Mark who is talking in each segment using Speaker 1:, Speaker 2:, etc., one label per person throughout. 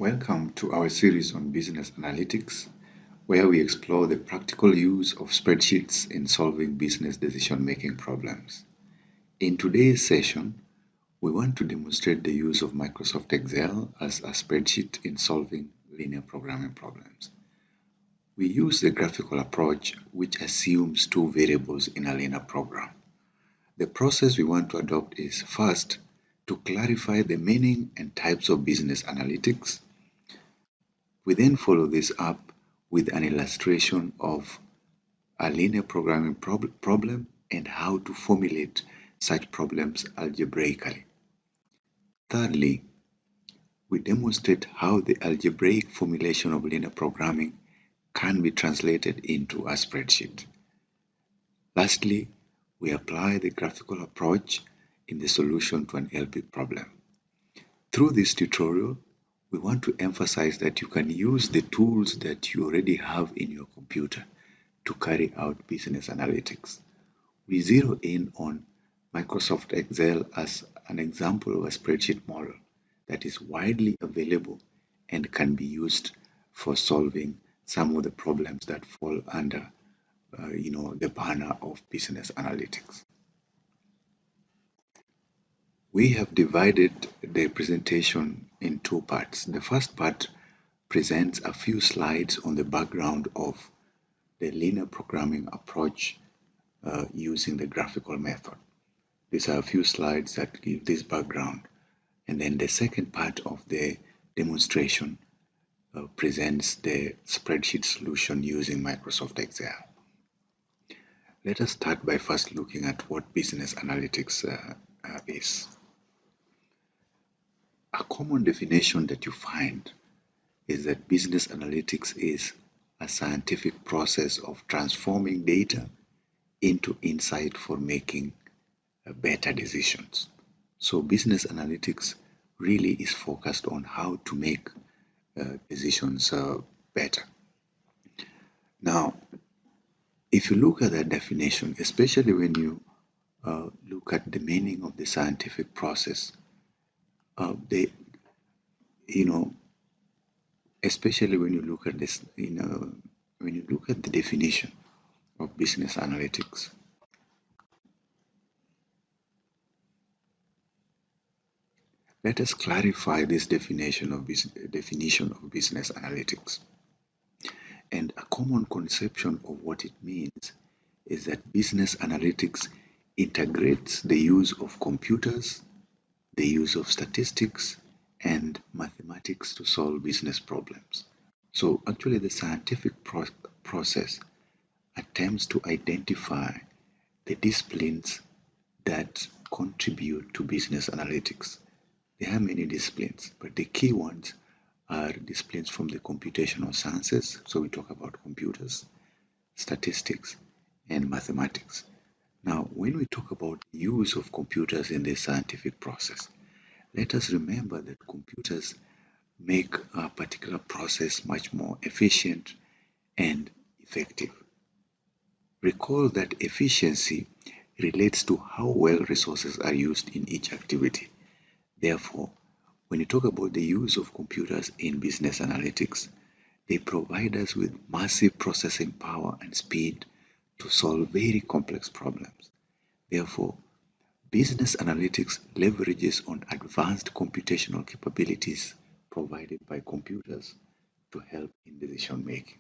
Speaker 1: Welcome to our series on business analytics, where we explore the practical use of spreadsheets in solving business decision-making problems. In today's session, we want to demonstrate the use of Microsoft Excel as a spreadsheet in solving linear programming problems. We use the graphical approach, which assumes two variables in a linear program. The process we want to adopt is first, to clarify the meaning and types of business analytics. We then follow this up with an illustration of a linear programming problem and how to formulate such problems algebraically. Thirdly, we demonstrate how the algebraic formulation of linear programming can be translated into a spreadsheet. Lastly, we apply the graphical approach in the solution to an LP problem. Through this tutorial, we want to emphasize that you can use the tools that you already have in your computer to carry out business analytics. We zero in on Microsoft Excel as an example of a spreadsheet model that is widely available and can be used for solving some of the problems that fall under the banner of business analytics. We have divided the presentation in two parts. The first part presents a few slides on the background of the linear programming approach using the graphical method. These are a few slides that give this background. And then the second part of the demonstration presents the spreadsheet solution using Microsoft Excel. Let us start by first looking at what business analytics is. A common definition that you find is that business analytics is a scientific process of transforming data into insight for making better decisions. So business analytics really is focused on how to make decisions better. Now, if you look at that definition, especially when you look at the meaning of the scientific process, especially when you look at this, when you look at the definition of business analytics, let us clarify this definition of business analytics. And a common conception of what it means is that business analytics integrates the use of computers, the use of statistics, and mathematics to solve business problems. So actually the scientific process attempts to identify the disciplines that contribute to business analytics. There are many disciplines, but the key ones are disciplines from the computational sciences. So we talk about computers, statistics, and mathematics. Now, when we talk about the use of computers in this scientific process, let us remember that computers make a particular process much more efficient and effective. Recall that efficiency relates to how well resources are used in each activity. Therefore, when you talk about the use of computers in business analytics, they provide us with massive processing power and speed to solve very complex problems. Therefore, business analytics leverages on advanced computational capabilities provided by computers to help in decision making.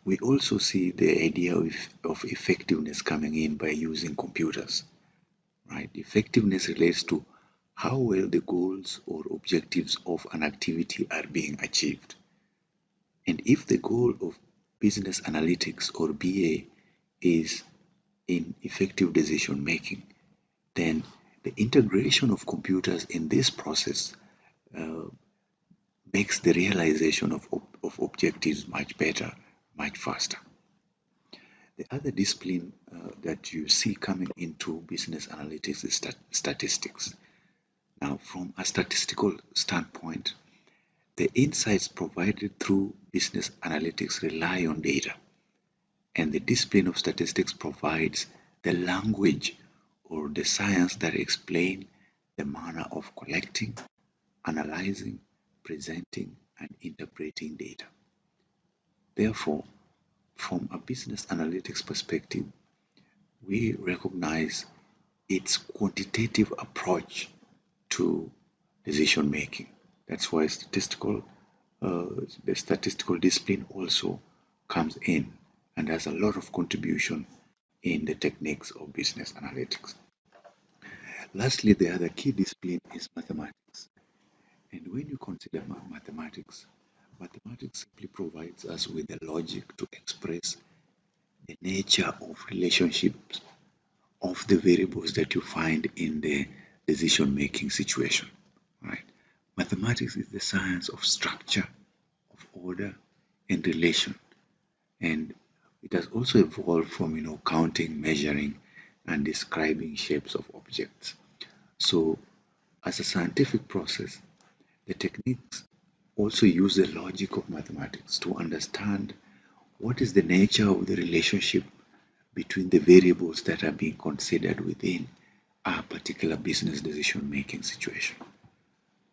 Speaker 1: We also see the idea of effectiveness coming in by using computers, right? Effectiveness relates to how well the goals or objectives of an activity are being achieved. And if the goal of business analytics or BA is in effective decision making, then the integration of computers in this process makes the realization of objectives much better, much faster. The other discipline that you see coming into business analytics is statistics. Now, from a statistical standpoint, the insights provided through business analytics rely on data, and the discipline of statistics provides the language or the science that explain the manner of collecting, analyzing, presenting and interpreting data. Therefore, from a business analytics perspective, we recognize its quantitative approach to decision making. That's why the statistical discipline also comes in and has a lot of contribution in the techniques of business analytics. Lastly, the other key discipline is mathematics. And when you consider mathematics, mathematics simply provides us with the logic to express the nature of relationships of the variables that you find in the decision-making situation. Right? Mathematics is the science of structure, of order, and relation. And it has also evolved from counting, measuring, and describing shapes of objects. So, as a scientific process, the techniques also use the logic of mathematics to understand what is the nature of the relationship between the variables that are being considered within a particular business decision-making situation.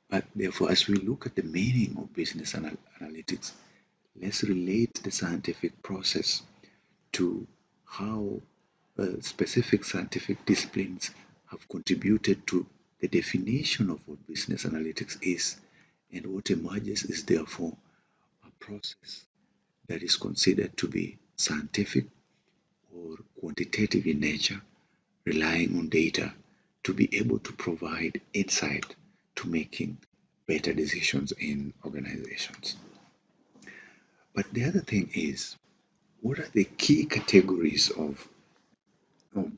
Speaker 1: But therefore, as we look at the meaning of business analytics, let's relate the scientific process to how specific scientific disciplines have contributed to the definition of what business analytics is, and what emerges is therefore a process that is considered to be scientific or quantitative in nature, relying on data to be able to provide insight to making better decisions in organizations. But the other thing is, what are the key categories of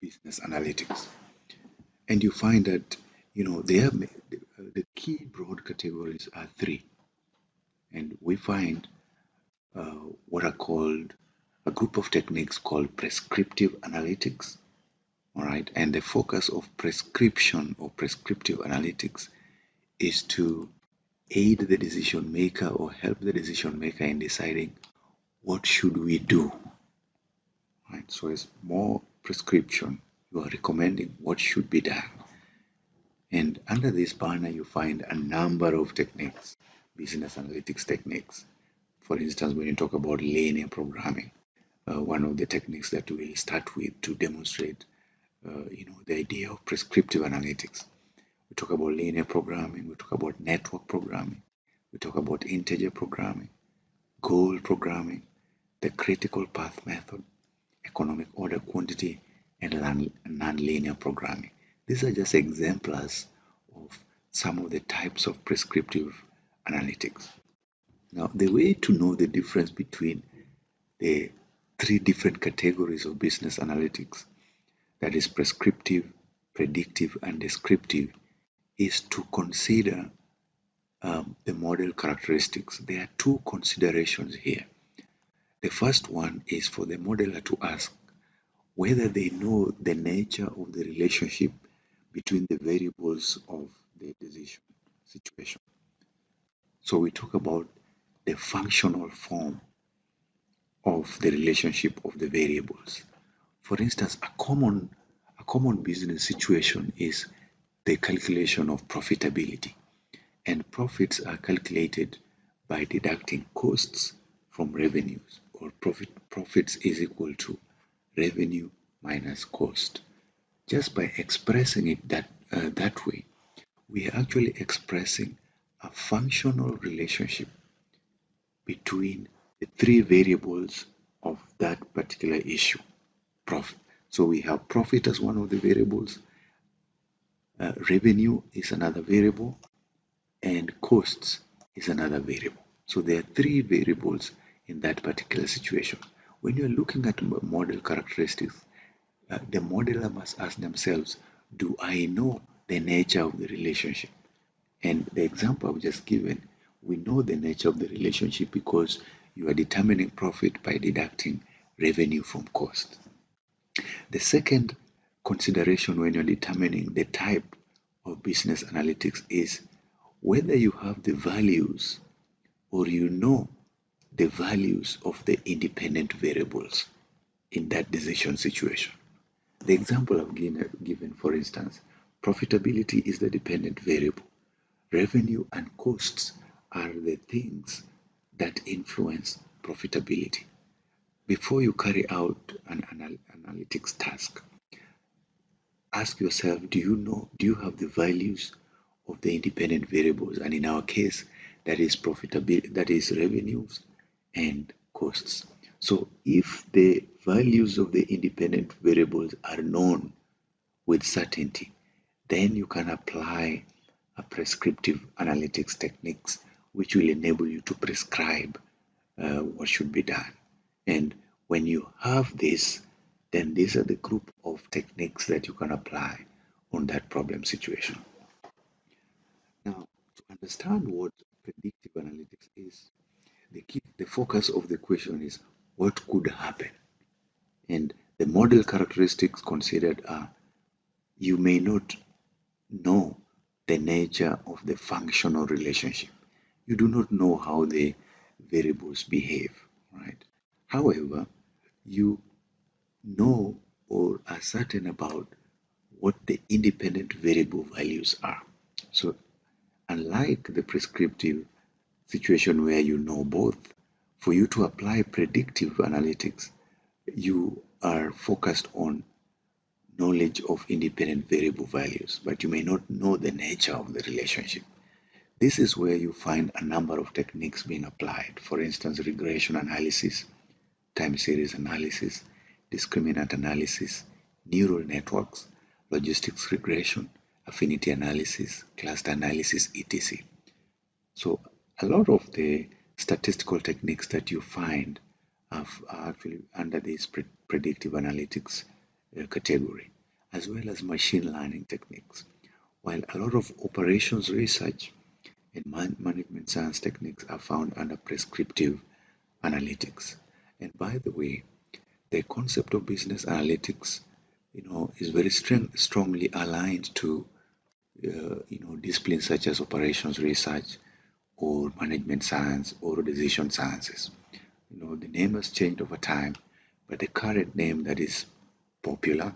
Speaker 1: business analytics? And you find that the key broad categories are three, and we find what are called a group of techniques called prescriptive analytics. All right, and the focus of prescription or prescriptive analytics is to aid the decision maker or help the decision maker in deciding what should we do. Right, so it's more prescription. You are recommending what should be done. And under this banner, you find a number of techniques, business analytics techniques. For instance, when you talk about linear programming, one of the techniques that we'll start with to demonstrate the idea of prescriptive analytics. We talk about linear programming, we talk about network programming, we talk about integer programming, goal programming, the critical path method, economic order quantity, and nonlinear programming. These are just exemplars of some of the types of prescriptive analytics. Now, the way to know the difference between the three different categories of business analytics, that is prescriptive, predictive, and descriptive, is to consider the model characteristics. There are two considerations here. The first one is for the modeler to ask whether they know the nature of the relationship between the variables of the decision situation. So we talk about the functional form of the relationship of the variables. For instance, a common business situation is the calculation of profitability. And profits are calculated by deducting costs from revenues, or profits is equal to revenue minus cost. Just by expressing it that way, we are actually expressing a functional relationship between the three variables of that particular issue, profit. So we have profit as one of the variables, revenue is another variable, and costs is another variable. So there are three variables in that particular situation. When you're looking at model characteristics, the modeler must ask themselves, do I know the nature of the relationship? And the example I've just given, we know the nature of the relationship because you are determining profit by deducting revenue from cost. The second consideration when you're determining the type of business analytics is whether you have the values or you know the values of the independent variables in that decision situation. The example I've given, for instance, profitability is the dependent variable. Revenue and costs are the things that influence profitability. Before you carry out an analytics task, ask yourself, do you have the values of the independent variables? And in our case, that is profitability, that is revenues and costs. So if the values of the independent variables are known with certainty, then you can apply a prescriptive analytics techniques which will enable you to prescribe what should be done. And when you have this, then these are the group of techniques that you can apply on that problem situation. Now, to understand what predictive analytics is, the focus of the question is what could happen. And the model characteristics considered are you may not know the nature of the functional relationship. You do not know how the variables behave, right? However, you know or are certain about what the independent variable values are. So, unlike the prescriptive situation where you know both, for you to apply predictive analytics, you are focused on knowledge of independent variable values, but you may not know the nature of the relationship. This is where you find a number of techniques being applied. For instance, regression analysis, time series analysis, discriminant analysis, neural networks, logistics regression, affinity analysis, cluster analysis, etc. So a lot of the statistical techniques that you find are actually under this predictive analytics category, as well as machine learning techniques. While a lot of operations research and management science techniques are found under prescriptive analytics. And by the way, the concept of business analytics, is very strongly aligned to, disciplines such as operations research or management science or decision sciences. The name has changed over time, but the current name that is popular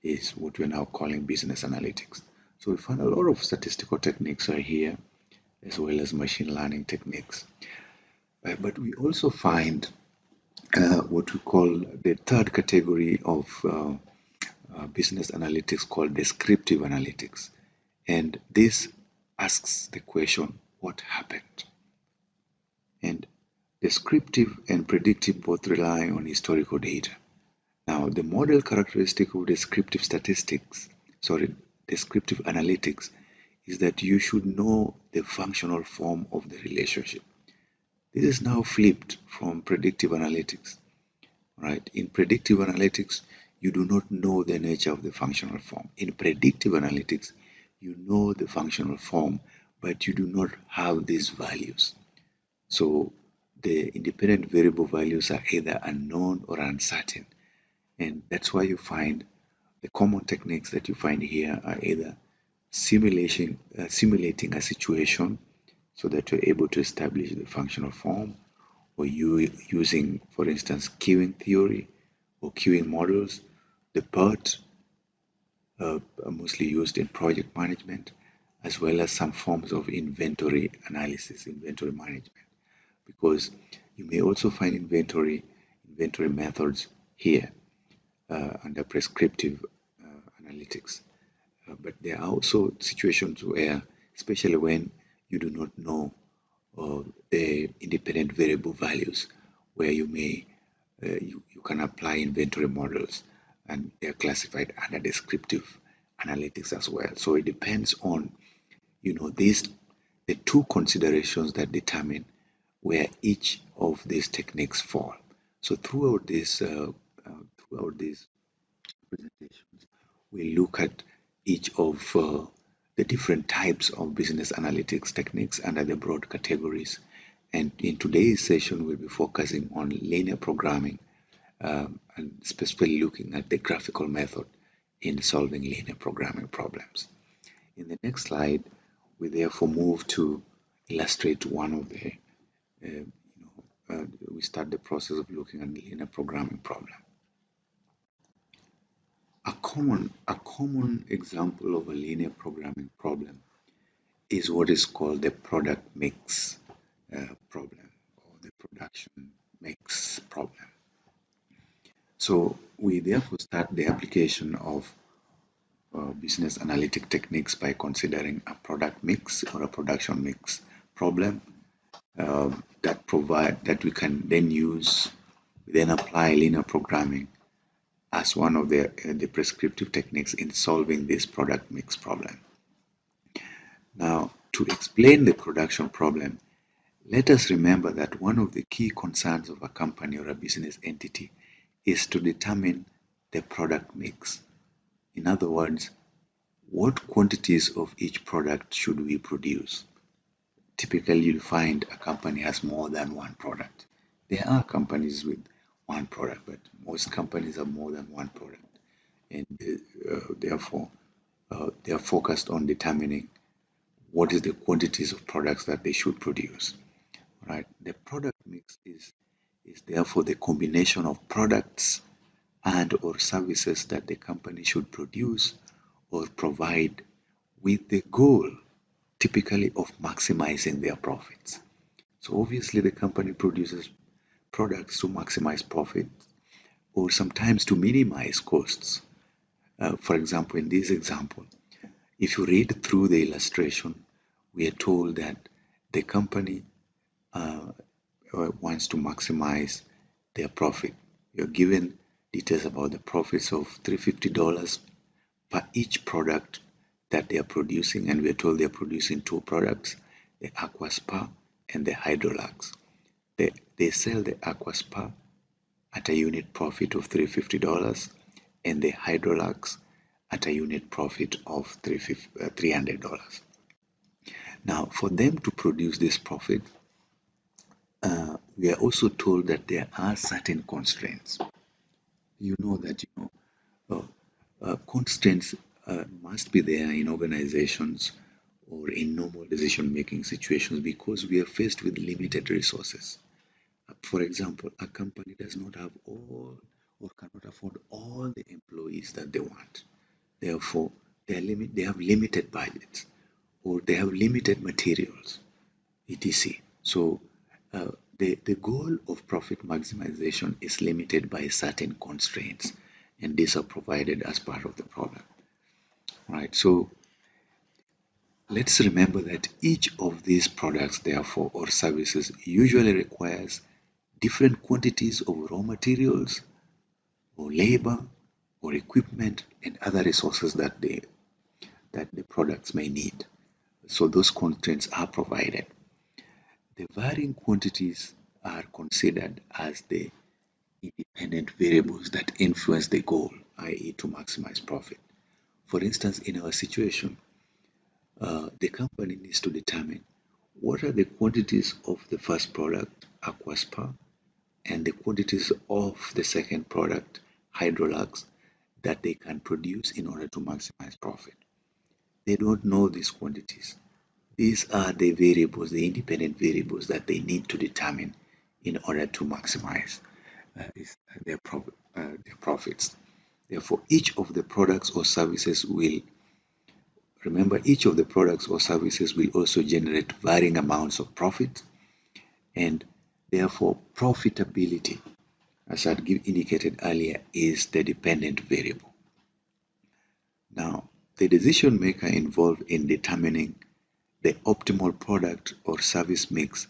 Speaker 1: is what we're now calling business analytics. So we find a lot of statistical techniques are here, as well as machine learning techniques. But we also find what we call the third category of business analytics called descriptive analytics. And this asks the question, what happened? And descriptive and predictive both rely on historical data. Now, the model characteristic of descriptive analytics is that you should know the functional form of the relationship. This is now flipped from predictive analytics, right? In predictive analytics, you do not know the nature of the functional form. In predictive analytics, you know the functional form, but you do not have these values. So the independent variable values are either unknown or uncertain. And that's why you find the common techniques that you find here are either simulating a situation so that you're able to establish the functional form, or you using, for instance, queuing theory or queuing models. The PERT are mostly used in project management, as well as some forms of inventory analysis, inventory management, because you may also find inventory methods here under prescriptive analytics. But there are also situations where, especially when you do not know the independent variable values, where you can apply inventory models, and they are classified under descriptive analytics as well. So it depends on these the two considerations that determine where each of these techniques fall. So throughout these presentations, we look at each of the different types of business analytics techniques under the broad categories. And in today's session, we'll be focusing on linear programming, and specifically looking at the graphical method in solving linear programming problems. In the next slide, we therefore move to illustrate one of the, we start the process of looking at the linear programming problem. A common example of a linear programming problem is what is called the product mix. problem, or the production mix problem. So we therefore start the application of business analytic techniques by considering a product mix or a production mix problem that we can then use, then apply linear programming as one of the prescriptive techniques in solving this product mix problem. Now, to explain the production problem, let us remember that one of the key concerns of a company or a business entity is to determine the product mix. In other words, what quantities of each product should we produce? Typically, you'll find a company has more than one product. There are companies with one product, but most companies have more than one product. And therefore, they are focused on determining what is the quantities of products that they should produce. Right? The product mix is therefore the combination of products and or services that the company should produce or provide with the goal typically of maximizing their profits. So obviously the company produces products to maximize profit or sometimes to minimize costs. For example, in this example, if you read through the illustration, we are told that the company wants to maximize their profit. You're given details about the profits of $350 per each product that they are producing, and we are told they are producing two products, the Aquaspa and the Hydrolax. They sell the Aquaspa at a unit profit of $350 and the Hydrolax at a unit profit of $300. Now, for them to produce this profit, we are also told that there are certain constraints. You know that constraints must be there in organizations or in normal decision-making situations because we are faced with limited resources. For example, a company does not have all or cannot afford all the employees that they want. Therefore, they have limited budgets or they have limited materials, etc. So the goal of profit maximization is limited by certain constraints, and these are provided as part of the problem. Right, so let's remember that each of these products, therefore, or services usually requires different quantities of raw materials or labor or equipment and other resources that the products may need. So those constraints are provided. The varying quantities are considered as the independent variables that influence the goal, i.e. to maximize profit. For instance, in our situation, the company needs to determine what are the quantities of the first product, Aquaspa, and the quantities of the second product, Hydrolax, that they can produce in order to maximize profit. They don't know these quantities. These are the variables, the independent variables that they need to determine in order to maximize their profits. Therefore, each of the products or services will also generate varying amounts of profit, and therefore profitability, as I had indicated earlier, is the dependent variable. Now, the decision maker involved in determining the optimal product or service mix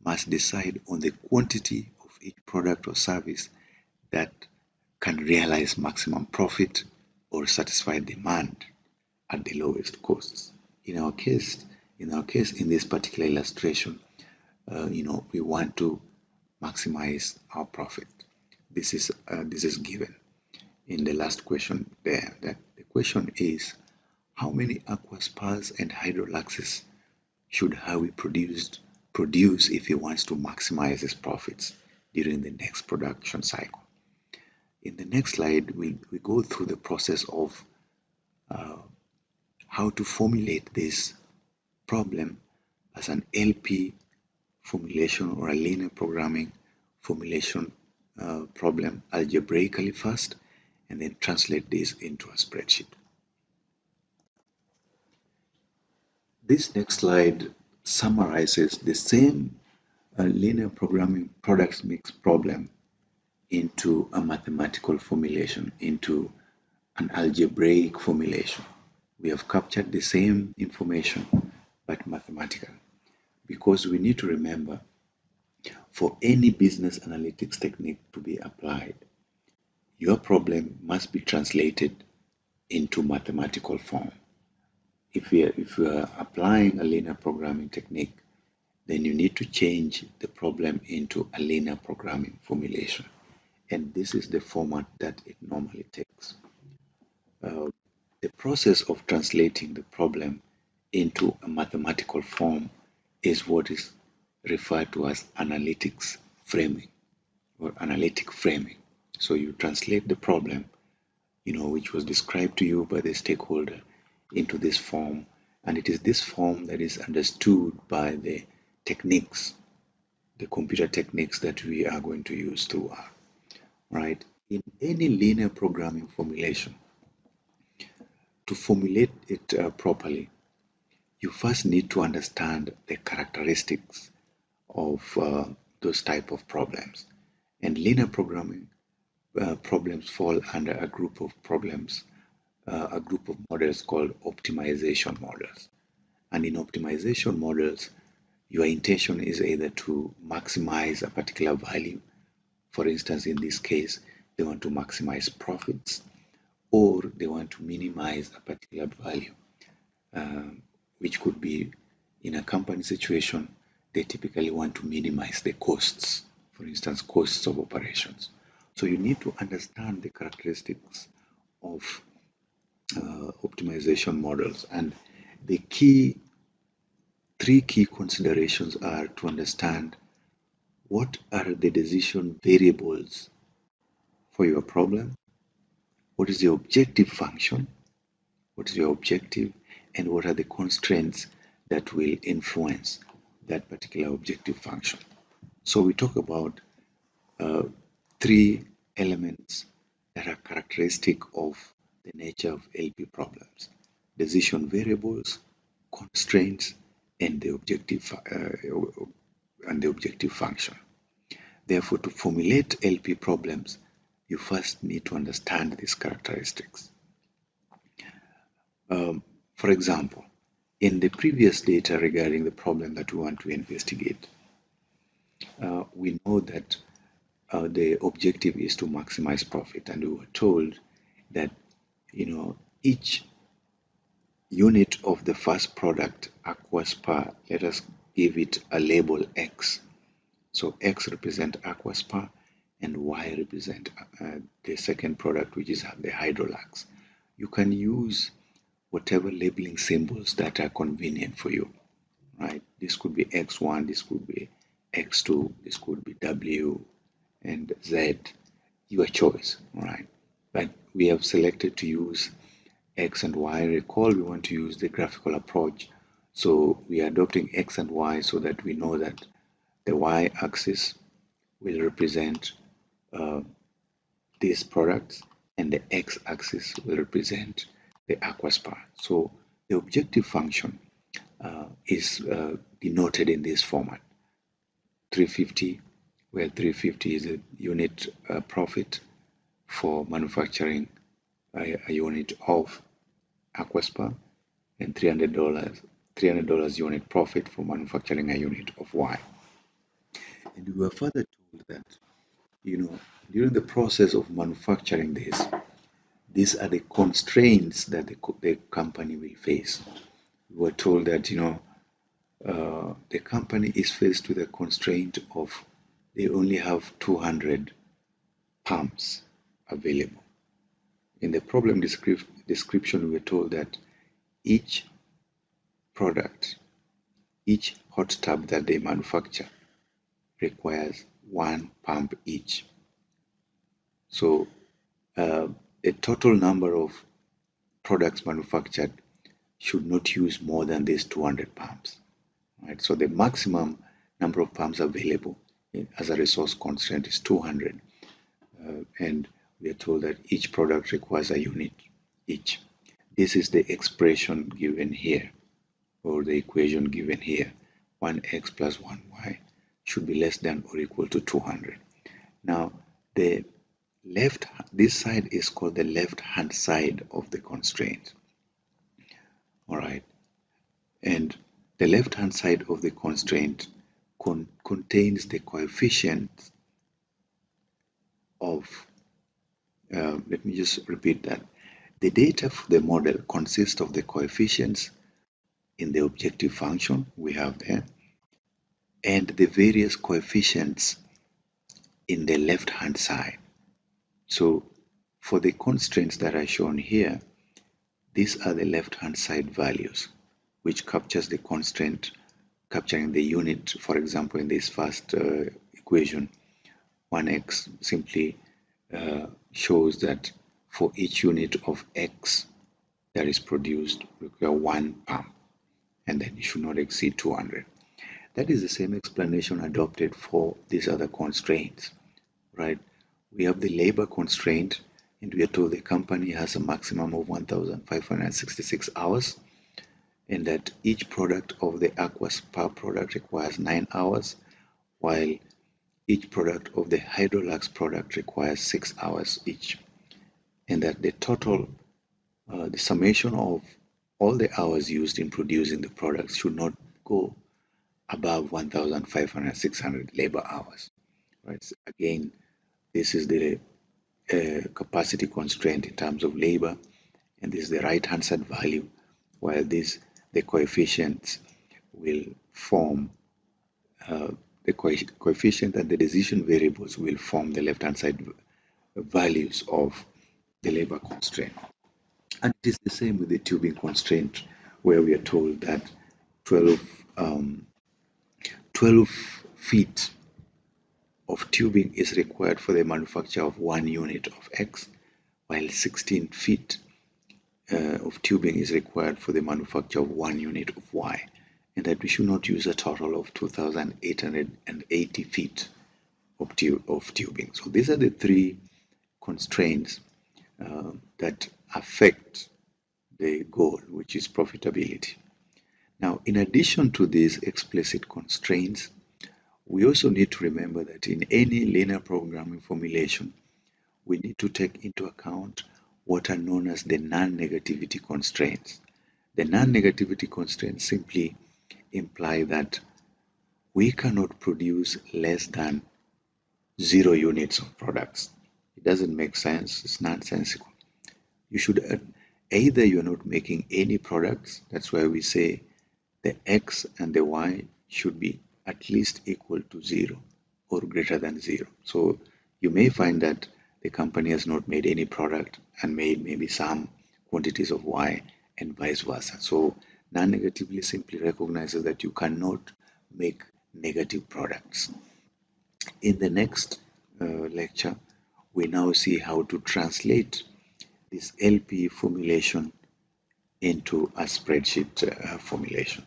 Speaker 1: must decide on the quantity of each product or service that can realize maximum profit or satisfy demand at the lowest costs. In our case, in this particular illustration, we want to maximize our profit. This is given in the last question there. That the question is, how many Aquaspas and Hydrolaxes should Howie produce if he wants to maximize his profits during the next production cycle? In the next slide, we go through the process of how to formulate this problem as an LP formulation or a linear programming formulation problem algebraically first, and then translate this into a spreadsheet. This next slide summarizes the same A linear programming products mix problem into a mathematical formulation, into an algebraic formulation. We have captured the same information but mathematical, because we need to remember, for any business analytics technique to be applied, your problem must be translated into mathematical form. If we are applying a linear programming technique, then you need to change the problem into a linear programming formulation. And this is the format that it normally takes. The process of translating the problem into a mathematical form is what is referred to as analytics framing or analytic framing. So you translate the problem, which was described to you by the stakeholder, into this form, and it is this form that is understood by the techniques, the computer techniques that we are going to use throughout, right? In any linear programming formulation, to formulate it properly, you first need to understand the characteristics of those type of problems. And linear programming problems fall under a group of problems, a group of models called optimization models. And in optimization models, your intention is either to maximize a particular value. For instance, in this case, they want to maximize profits, or they want to minimize a particular value, which could be, in a company situation, they typically want to minimize the costs, for instance, costs of operations. So you need to understand the characteristics of optimization models, and the three key considerations are to understand what are the decision variables for your problem, what is the objective function, what is your objective, and what are the constraints that will influence that particular objective function. So we talk about three elements that are characteristic of the nature of LP problems: decision variables, constraints, and the objective function. Therefore, to formulate LP problems, you first need to understand these characteristics. For example, in the previous data regarding the problem that we want to investigate, we know that the objective is to maximize profit, and we were told that each unit of the first product, aquaspar, let us give it a label X. So X represent aquaspar and Y represent the second product, which is the hydrolax. You can use whatever labeling symbols that are convenient for you, right? This could be X1, this could be X2, this could be W and Z, your choice, right? But we have selected to use X and Y. Recall, we want to use the graphical approach, so we are adopting X and Y so that we know that the Y axis will represent these products and the X axis will represent the aquaspar. So the objective function is denoted in this format: 350, where 350 is a unit profit for manufacturing a unit of aquaspar, and $300 unit profit for manufacturing a unit of Y. And we were further told that during the process of manufacturing this, these are the constraints that the company will face. We were told that the company is faced with a constraint of they only have 200 pumps available. In the problem description, we were told that each product, each hot tub that they manufacture requires 1 pump each. So the total number of products manufactured should not use more than these 200 pumps, right? So the maximum number of pumps available as a resource constraint is 200, and we are told that each product requires a unit each. This is the expression given here, or the equation given here: 1x plus 1y should be less than or equal to 200. Now, the this side is called the left-hand side of the constraint. All right, and the left-hand side of the constraint contains the coefficients of, let me just repeat that. The data for the model consists of the coefficients in the objective function we have there, and the various coefficients in the left-hand side. So for the constraints that are shown here, these are the left-hand side values, which captures the constraint, capturing the unit. For example, in this first equation, 1x simply shows that for each unit of x that is produced, require 1 pump, and then it should not exceed 200. That is the same explanation adopted for these other constraints, right? We have the labor constraint, and we are told the company has a maximum of 1,566 hours, and that each product of the aqueous power product requires 9 hours, while each product of the hydrolux product requires 6 hours each, and that the total, the summation of all the hours used in producing the products should not go above 1,500, 600 labor hours. Right? So again, this is the capacity constraint in terms of labor, and this is the right-hand side value, while the coefficients will form the coefficient and the decision variables will form the left-hand side values of the labor constraint. And it is the same with the tubing constraint, where we are told that 12 feet of tubing is required for the manufacture of 1 unit of X, while 16 feet of tubing is required for the manufacture of 1 unit of Y, and that we should not use a total of 2,880 feet of tubing. So these are the 3 constraints that affect the goal, which is profitability. Now, in addition to these explicit constraints, we also need to remember that in any linear programming formulation, we need to take into account what are known as the non-negativity constraints. The non-negativity constraints simply imply that we cannot produce less than 0 units of products. It doesn't make sense, it's nonsensical. You should either you're not making any products, that's why we say the X and the Y should be at least equal to 0 or greater than 0. So you may find that the company has not made any product and made maybe some quantities of Y and vice versa. So non-negatively simply recognizes that you cannot make negative products. In the next lecture, we now see how to translate this LP formulation into a spreadsheet formulation.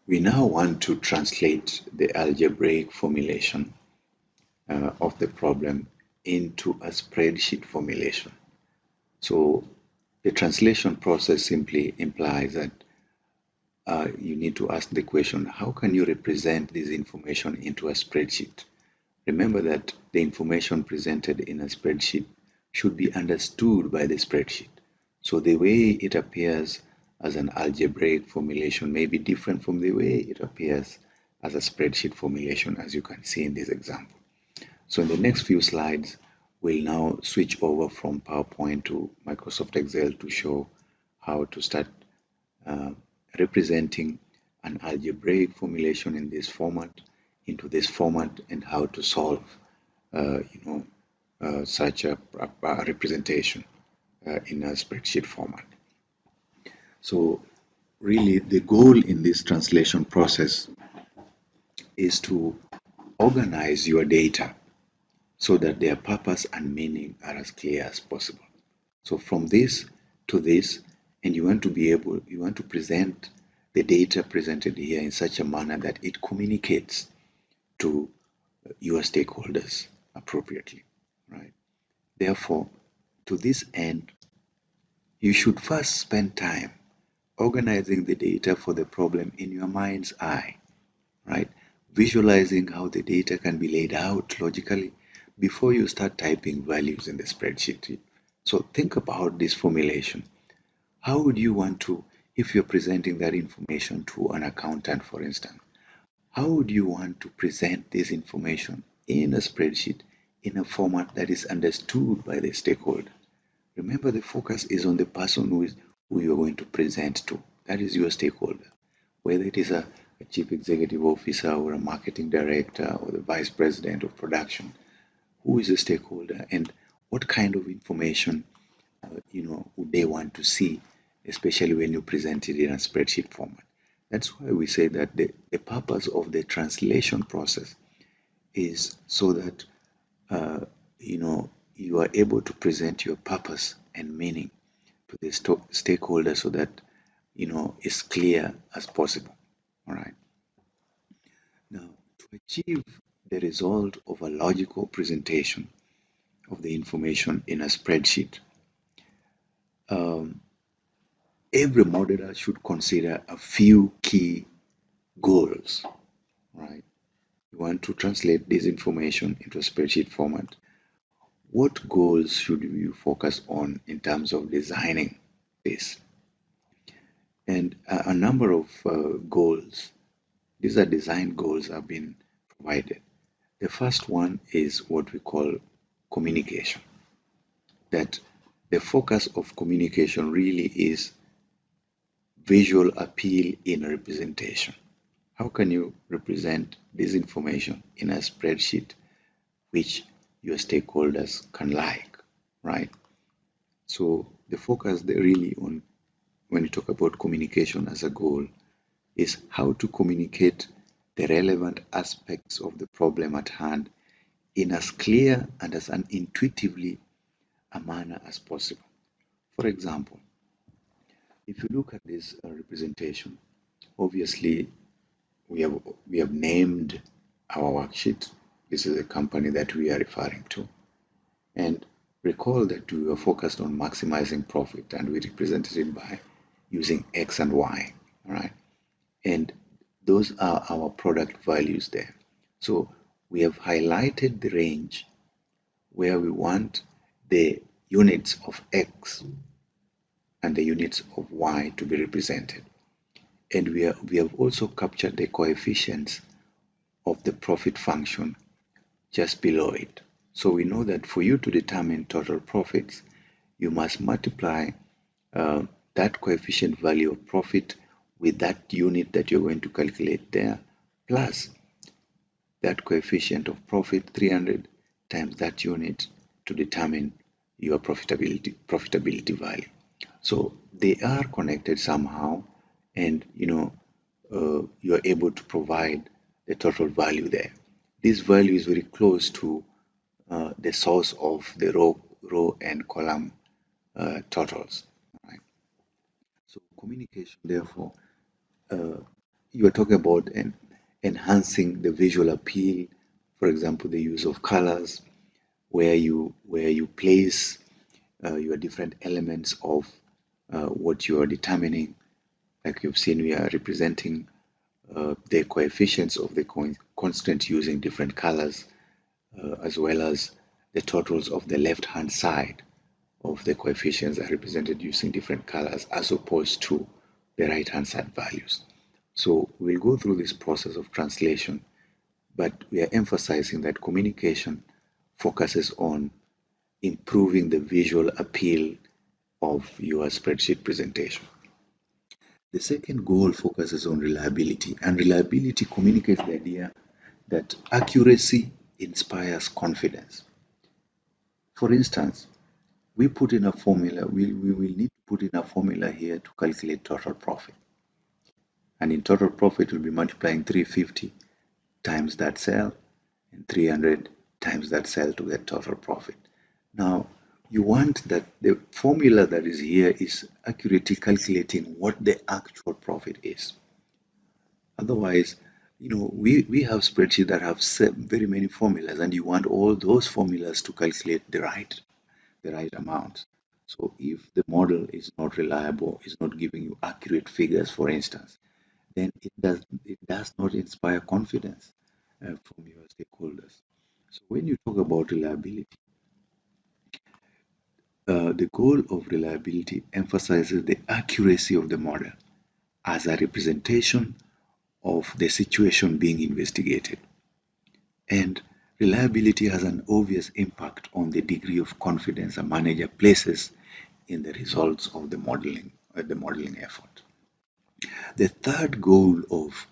Speaker 1: We now want to translate the algebraic formulation of the problem into a spreadsheet formulation. So the translation process simply implies that you need to ask the question, how can you represent this information into a spreadsheet? Remember that the information presented in a spreadsheet should be understood by the spreadsheet. So the way it appears as an algebraic formulation may be different from the way it appears as a spreadsheet formulation, as you can see in this example. So in the next few slides, we'll now switch over from PowerPoint to Microsoft Excel to show how to start representing an algebraic formulation in this format into this format, and how to solve such a representation in a spreadsheet format. So really the goal in this translation process is to organize your data so that their purpose and meaning are as clear as possible. So from this to this, and you want to present the data presented here in such a manner that it communicates to your stakeholders appropriately, right? Therefore, to this end, you should first spend time organizing the data for the problem in your mind's eye, right? visualizing how the data can be laid out logically before you start typing values in the spreadsheet. So think about this formulation. How would you want to, if you're presenting that information to an accountant, for instance, how would you want to present this information in a spreadsheet in a format that is understood by the stakeholder? Remember, the focus is on the person who you're going to present to. That is your stakeholder. Whether it is a chief executive officer or a marketing director or the vice president of production, who is the stakeholder and what kind of information would they want to see, especially when you present it in a spreadsheet format. That's why we say that the purpose of the translation process is so that uh, you are able to present your purpose and meaning to the stakeholder so that it's clear as possible. All right. Now, to achieve the result of a logical presentation of the information in a spreadsheet, um, every modeler should consider a few key goals. Right. You want to translate this information into a spreadsheet format. What goals should you focus on in terms of designing this? And a number of goals, these are design goals, have been provided. The first one is what we call communication. That the focus of communication really is visual appeal in representation. How can you represent this information in a spreadsheet which your stakeholders can like, right? So the focus there really on when you talk about communication as a goal is how to communicate the relevant aspects of the problem at hand in as clear and as an intuitively a manner as possible. For example, if you look at this representation, obviously we have we have named our worksheet. This is a company that we are referring to. And recall that we were focused on maximizing profit and we represented it by using X and Y, all right? And those are our product values there. So we have highlighted the range where we want the units of X and the units of Y to be represented. And we have also captured the coefficients of the profit function just below it. So we know that for you to determine total profits, you must multiply uh, that coefficient value of profit with that unit that you're going to calculate there, plus that coefficient of profit 300 times that unit to determine your profitability value. So they are connected somehow, and you're able to provide the total value there. This value is very close to the source of the row and column totals. Right? So communication, therefore, uh, you are talking about enhancing the visual appeal. For example, the use of colors, where you place your different elements of what you are determining. Like you've seen, we are representing the coefficients of the constant using different colors, as well as the totals of the left-hand side of the coefficients are represented using different colors as opposed to the right-hand side values. So we'll go through this process of translation, but we are emphasizing that communication focuses on improving the visual appeal of your spreadsheet presentation. The second goal focuses on reliability, and reliability communicates the idea that accuracy inspires confidence. For instance, we will need to put in a formula here to calculate total profit. And in total profit, we'll be multiplying 350 times that cell and 300 times that cell to get total profit. Now, you want that the formula that is here is accurately calculating what the actual profit is. Otherwise, we have spreadsheets that have very many formulas, and you want all those formulas to calculate the right amount. So if the model is not reliable, is not giving you accurate figures, for instance, then it does not inspire confidence. from your stakeholders. So when you talk about reliability, the goal of reliability emphasizes the accuracy of the model as a representation of the situation being investigated. And reliability has an obvious impact on the degree of confidence a manager places in the results of the modeling effort. The third goal of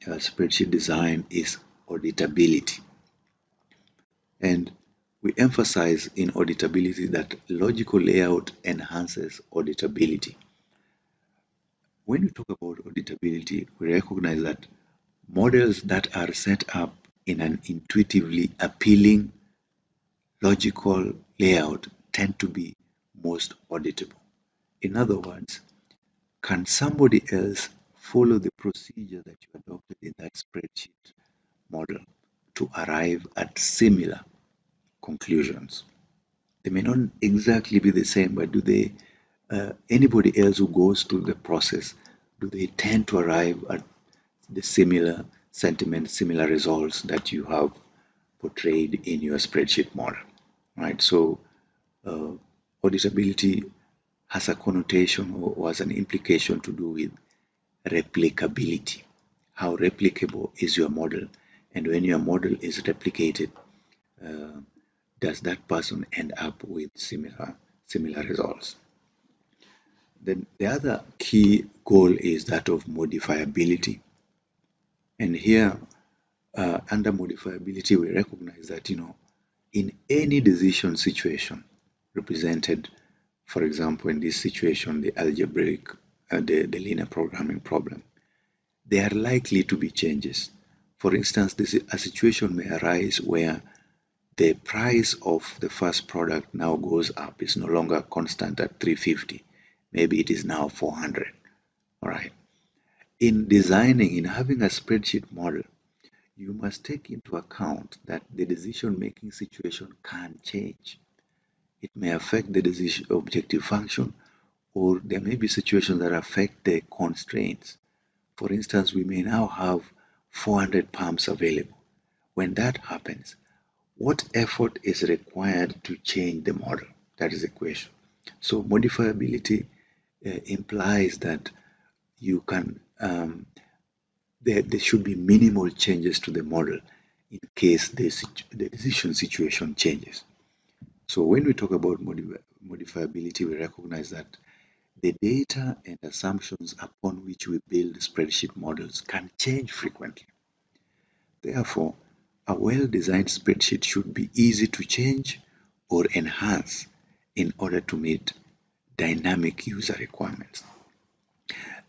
Speaker 1: spreadsheet design is auditability. And we emphasize in auditability that logical layout enhances auditability. When we talk about auditability, we recognize that models that are set up in an intuitively appealing logical layout tend to be most auditable. In other words, can somebody else follow the procedure that you adopted in that spreadsheet model to arrive at similar conclusions? They may not exactly be the same, but do they, anybody else who goes through the process, do they tend to arrive at the similar sentiments, similar results that you have portrayed in your spreadsheet model, right? So uh, auditability has a connotation or has an implication to do with replicability. How replicable is your model? And when your model is replicated, uh, does that person end up with similar results? Then the other key goal is that of modifiability. And here, under modifiability, we recognize that, in any decision situation represented, for example, in this situation, the algebraic, the linear programming problem, there are likely to be changes. For instance, a situation may arise where the price of the first product now goes up. It's no longer constant at 350. Maybe it is now 400. All right. In designing, in having a spreadsheet model, you must take into account that the decision-making situation can change. It may affect the decision objective function, or there may be situations that affect the constraints. For instance, we may now have 400 pumps available. When that happens, what effort is required to change the model? That is the question. So modifiability implies that you can there should be minimal changes to the model in case the decision situation changes. So when we talk about modifiability, we recognize that the data and assumptions upon which we build spreadsheet models can change frequently. Therefore, a well-designed spreadsheet should be easy to change or enhance in order to meet dynamic user requirements.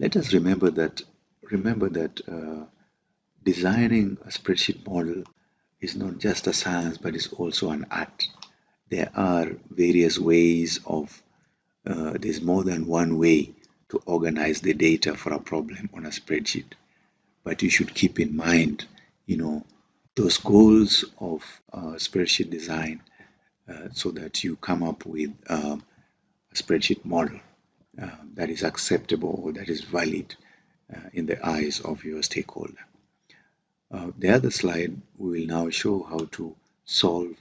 Speaker 1: Let us remember that designing a spreadsheet model is not just a science, but it's also an art. There are various ways of, there's more than one way to organize the data for a problem on a spreadsheet. But you should keep in mind, you know, those goals of spreadsheet design so that you come up with a spreadsheet model that is acceptable or that is valid in the eyes of your stakeholder. The other slide will now show how to solve.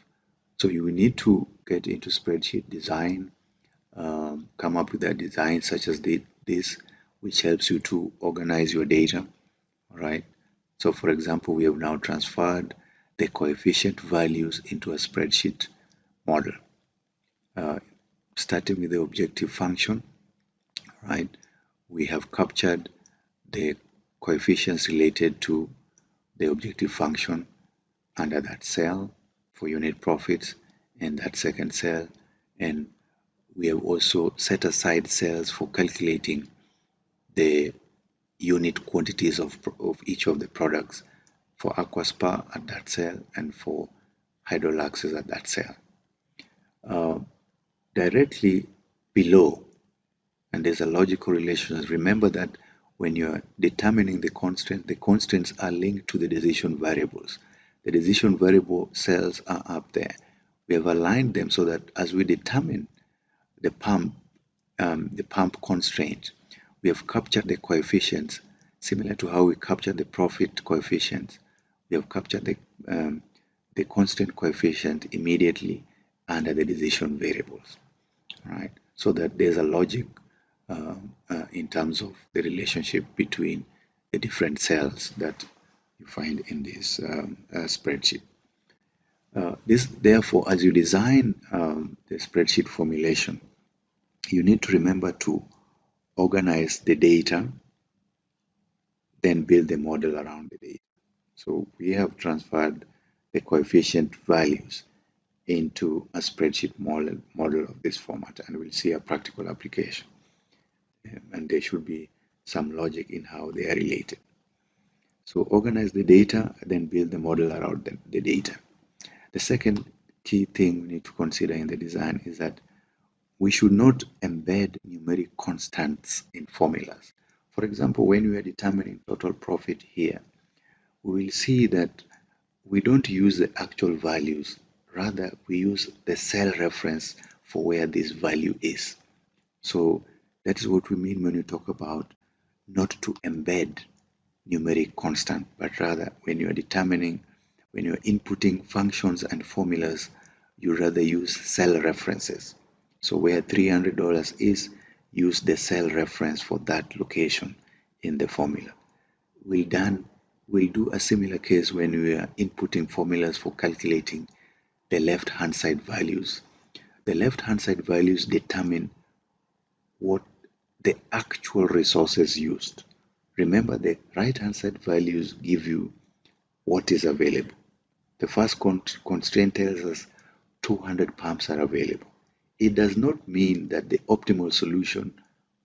Speaker 1: So you will need to get into spreadsheet design, come up with a design such as this, which helps you to organize your data, right? So for example, we have now transferred the coefficient values into a spreadsheet model, uh, starting with the objective function, right? We have captured the coefficients related to the objective function under that cell for unit profits and that second cell, and we have also set aside cells for calculating the unit quantities of each of the products for Aquaspar at that cell and for Hydrolaxes at that cell. Directly below, and there's a logical relation. Remember that when you're determining the constraints are linked to the decision variables. The decision variable cells are up there. We have aligned them so that as we determine the pump constraint, we have captured the coefficients similar to how we capture the profit coefficients. we have captured the constant coefficient immediately under the decision variables, right? So that there's a logic in terms of the relationship between the different cells that you find in this spreadsheet. Therefore, as you design the spreadsheet formulation, you need to remember to organize the data, then build the model around the data. So we have transferred the coefficient values into a spreadsheet model of this format, and we'll see a practical application. And there should be some logic in how they are related. So organize the data, then build the model around the data. The second key thing we need to consider in the design is that we should not embed numeric constants in formulas. For example, when we are determining total profit here, we will see that we don't use the actual values, rather we use the cell reference for where this value is. So that is what we mean when we talk about not to embed numeric constant, but rather when you are inputting functions and formulas, you rather use cell references. So where $300 is, use the cell reference for that location in the formula. We'll do a similar case when we are inputting formulas for calculating the left-hand side values. The left-hand side values determine what the actual resources used. Remember, the right-hand side values give you what is available. The first constraint tells us 200 pumps are available. It does not mean that the optimal solution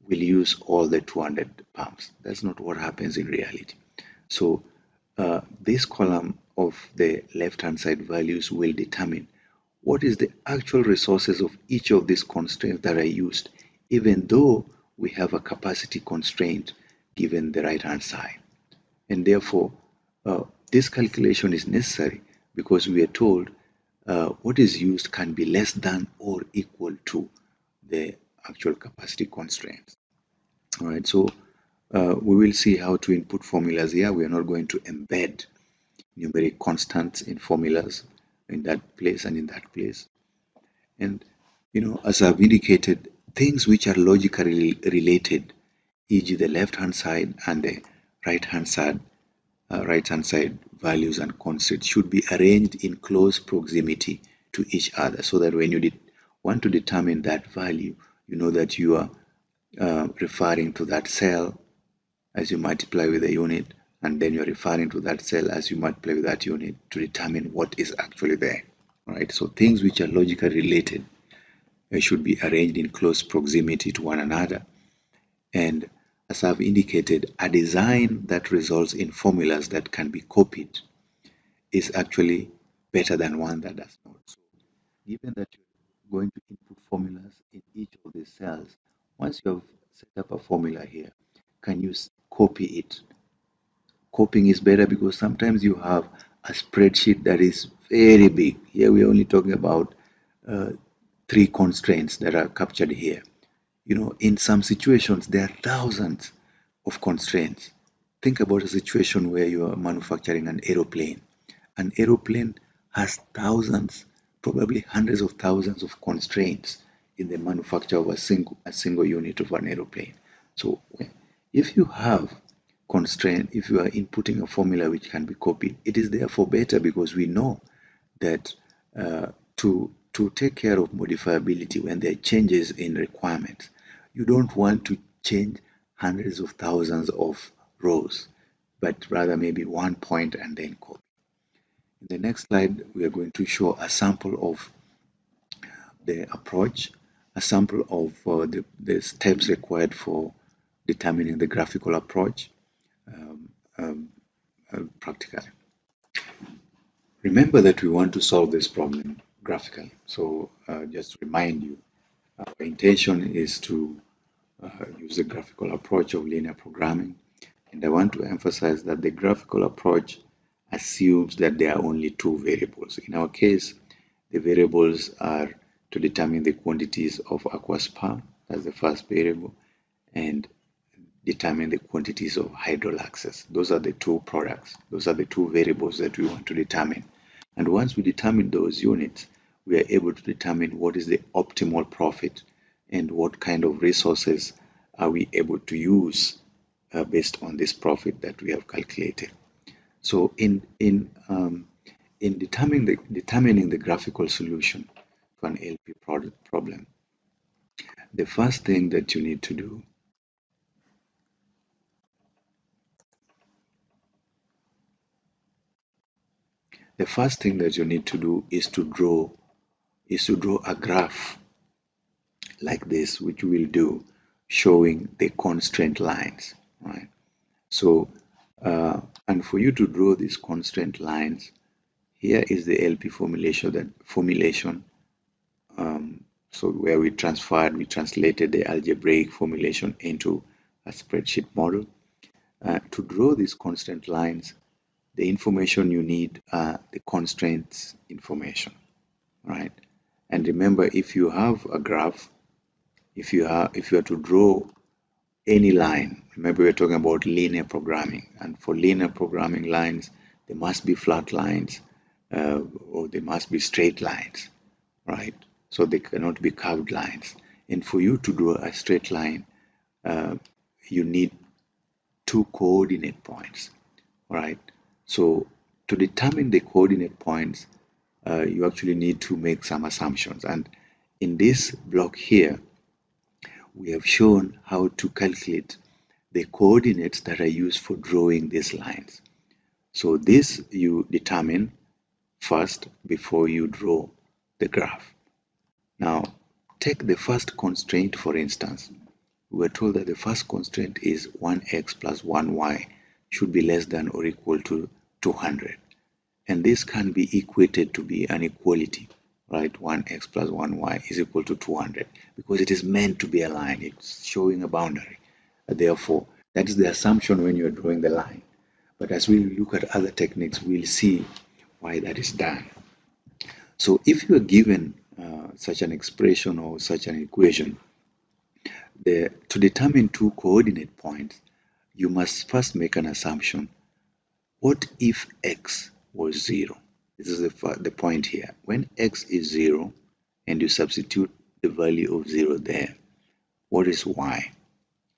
Speaker 1: will use all the 200 pumps. That's not what happens in reality. So this column of the left-hand side values will determine what is the actual resources of each of these constraints that are used, even though we have a capacity constraint given the right-hand side. And therefore, this calculation is necessary because we are told what is used can be less than or equal to the actual capacity constraints. All right, so we will see how to input formulas here. We are not going to embed numeric constants in formulas in that place and in that place. And, as I've indicated, things which are logically related, e.g. the left-hand side and the right-hand side, values and constants should be arranged in close proximity to each other so that when you want to determine that value, you know that you are referring to that cell as you multiply with the unit, and then you're referring to that cell as you multiply with that unit to determine what is actually there. Right? So things which are logically related should be arranged in close proximity to one another. And as I've indicated, a design that results in formulas that can be copied is actually better than one that does not. So given that you're going to input formulas in each of these cells, once you have set up a formula here, can you copy it? Copying is better because sometimes you have a spreadsheet that is very big. Here we're only talking about 3 constraints that are captured here. In some situations, there are thousands of constraints. Think about a situation where you are manufacturing an aeroplane. An aeroplane has thousands, probably hundreds of thousands of constraints in the manufacture of a single unit of an aeroplane. So if you have constraint, if you are inputting a formula which can be copied, it is therefore better because we know that to take care of modifiability when there are changes in requirements, you don't want to change hundreds of thousands of rows, but rather maybe one point and then copy. In the next slide, we are going to show a sample of the approach, a sample of the steps required for determining the graphical approach practically. Remember that we want to solve this problem graphically. So just to remind you, our intention is to use the graphical approach of linear programming. And I want to emphasize that the graphical approach assumes that there are only 2 variables. In our case, the variables are to determine the quantities of aqua spar, that's the first variable, and determine the quantities of hydrolaxes. Those are the two products. Those are the two variables that we want to determine. And once we determine those units, we are able to determine what is the optimal profit and what kind of resources are we able to use based on this profit that we have calculated. So in determining the graphical solution to an LP problem, the first thing that you need to do is to draw a graph like this, which we'll do, showing the constraint lines, right? So, and for you to draw these constraint lines, here is the LP formulation. So where we translated the algebraic formulation into a spreadsheet model. To draw these constraint lines, the information you need are the constraints information, right? And remember, if you have a graph, if you are to draw any line, remember we're talking about linear programming, and for linear programming lines, there must be flat lines or there must be straight lines, right? So they cannot be curved lines. And for you to draw a straight line, you need two coordinate points, right? So to determine the coordinate points, you actually need to make some assumptions. And in this block here, we have shown how to calculate the coordinates that are used for drawing these lines. So this you determine first before you draw the graph. Now, take the first constraint, for instance. We were told that the first constraint is 1x plus 1y should be less than or equal to 200. And this can be equated to be an equality, right? 1x plus 1y is equal to 200 because it is meant to be a line. It's showing a boundary. Therefore, that is the assumption when you're drawing the line. But as we look at other techniques, we'll see why that is done. So if you are given such an expression or such an equation, to determine two coordinate points, you must first make an assumption. What if x was 0? This is the point here. When x is 0 and you substitute the value of 0 there, what is y?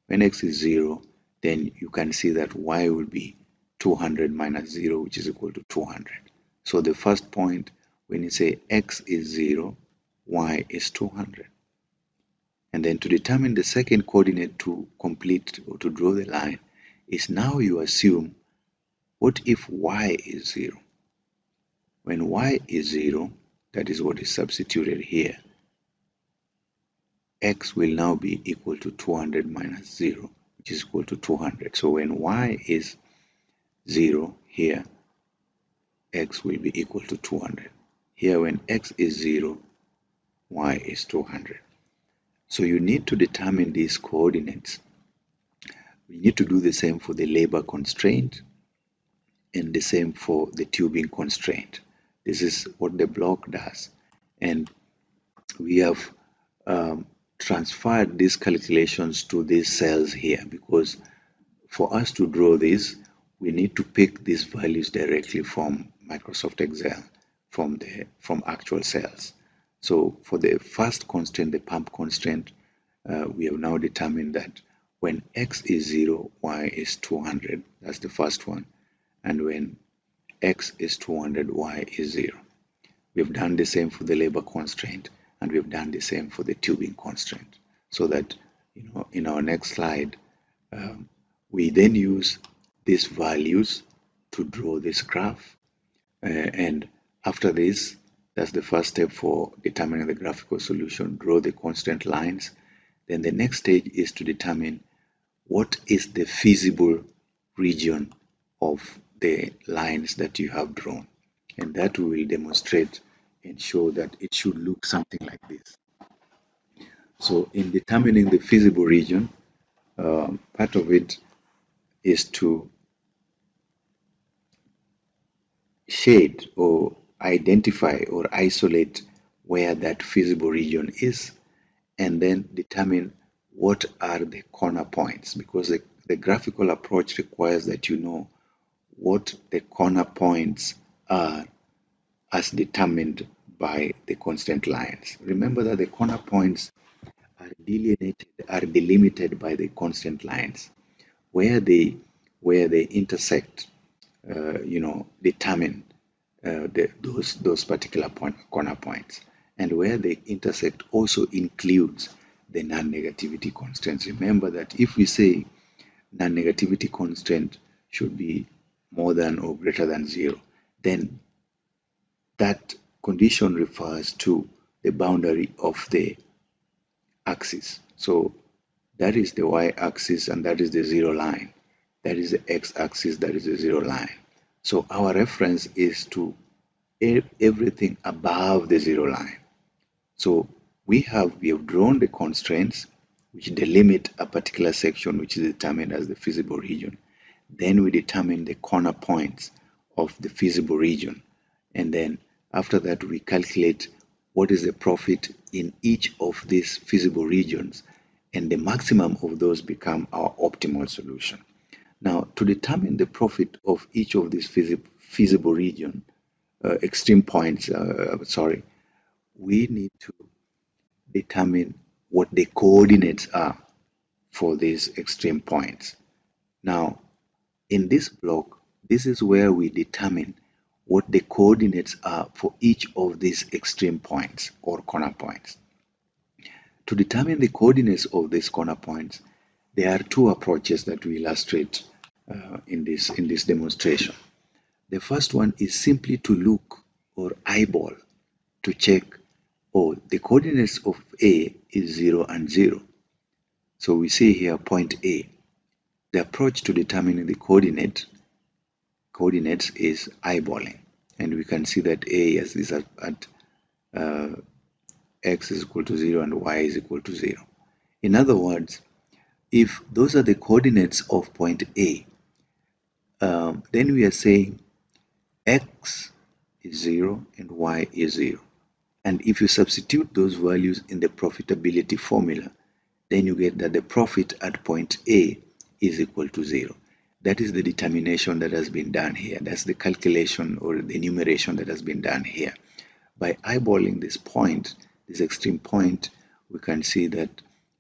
Speaker 1: When x is 0, then you can see that y will be 200 minus 0, which is equal to 200. So the first point, when you say x is 0, y is 200. And then to determine the second coordinate to complete or to draw the line is now you assume, what if y is 0? When y is 0, that is what is substituted here. X will now be equal to 200 minus 0, which is equal to 200. So when y is 0 here, x will be equal to 200. Here when x is 0, y is 200. So you need to determine these coordinates. We need to do the same for the labor constraint and the same for the tubing constraint. This is what the block does. And we have transferred these calculations to these cells here because for us to draw this, we need to pick these values directly from Microsoft Excel, from actual cells. So for the first constraint, the pump constraint, we have now determined that when x is 0, y is 200. That's the first one. And when x is 200, y is 0. We've done the same for the labor constraint, and we've done the same for the tubing constraint. So that, in our next slide, we then use these values to draw this graph. And after this, that's the first step for determining the graphical solution, draw the constraint lines. Then the next stage is to determine what is the feasible region of the lines that you have drawn. And that we will demonstrate and show that it should look something like this. So in determining the feasible region, part of it is to shade or identify or isolate where that feasible region is, and then determine what are the corner points, because the graphical approach requires that you know what the corner points are as determined by the constant lines. Remember that the corner points are delimited by the constant lines. Where they intersect, determine those particular corner points, and where they intersect also includes the non-negativity constraints. Remember that if we say non-negativity constraint should be more than or greater than 0, then that condition refers to the boundary of the axis. So that is the y-axis and that is the 0 line. That is the x-axis, that is the 0 line. So our reference is to everything above the 0 line. So we have drawn the constraints which delimit a particular section which is determined as the feasible region. Then we determine the corner points of the feasible region. And then after that, we calculate what is the profit in each of these feasible regions. And the maximum of those become our optimal solution. Now, to determine the profit of each of these feasible region, extreme points, we need to determine what the coordinates are for these extreme points. Now, in this block, this is where we determine what the coordinates are for each of these extreme points or corner points. To determine the coordinates of these corner points, there are two approaches that we illustrate in this demonstration. The first one is simply to look or eyeball to check, the coordinates of A is 0 and 0. So we see here point A. The approach to determining the coordinates is eyeballing, and we can see that A is at x is equal to 0 and y is equal to 0. In other words, if those are the coordinates of point A, then we are saying x is 0 and y is 0. And if you substitute those values in the profitability formula, then you get that the profit at point A is equal to 0. That is the determination that has been done here. That's the calculation or the enumeration that has been done here. By eyeballing this point, this extreme point, we can see that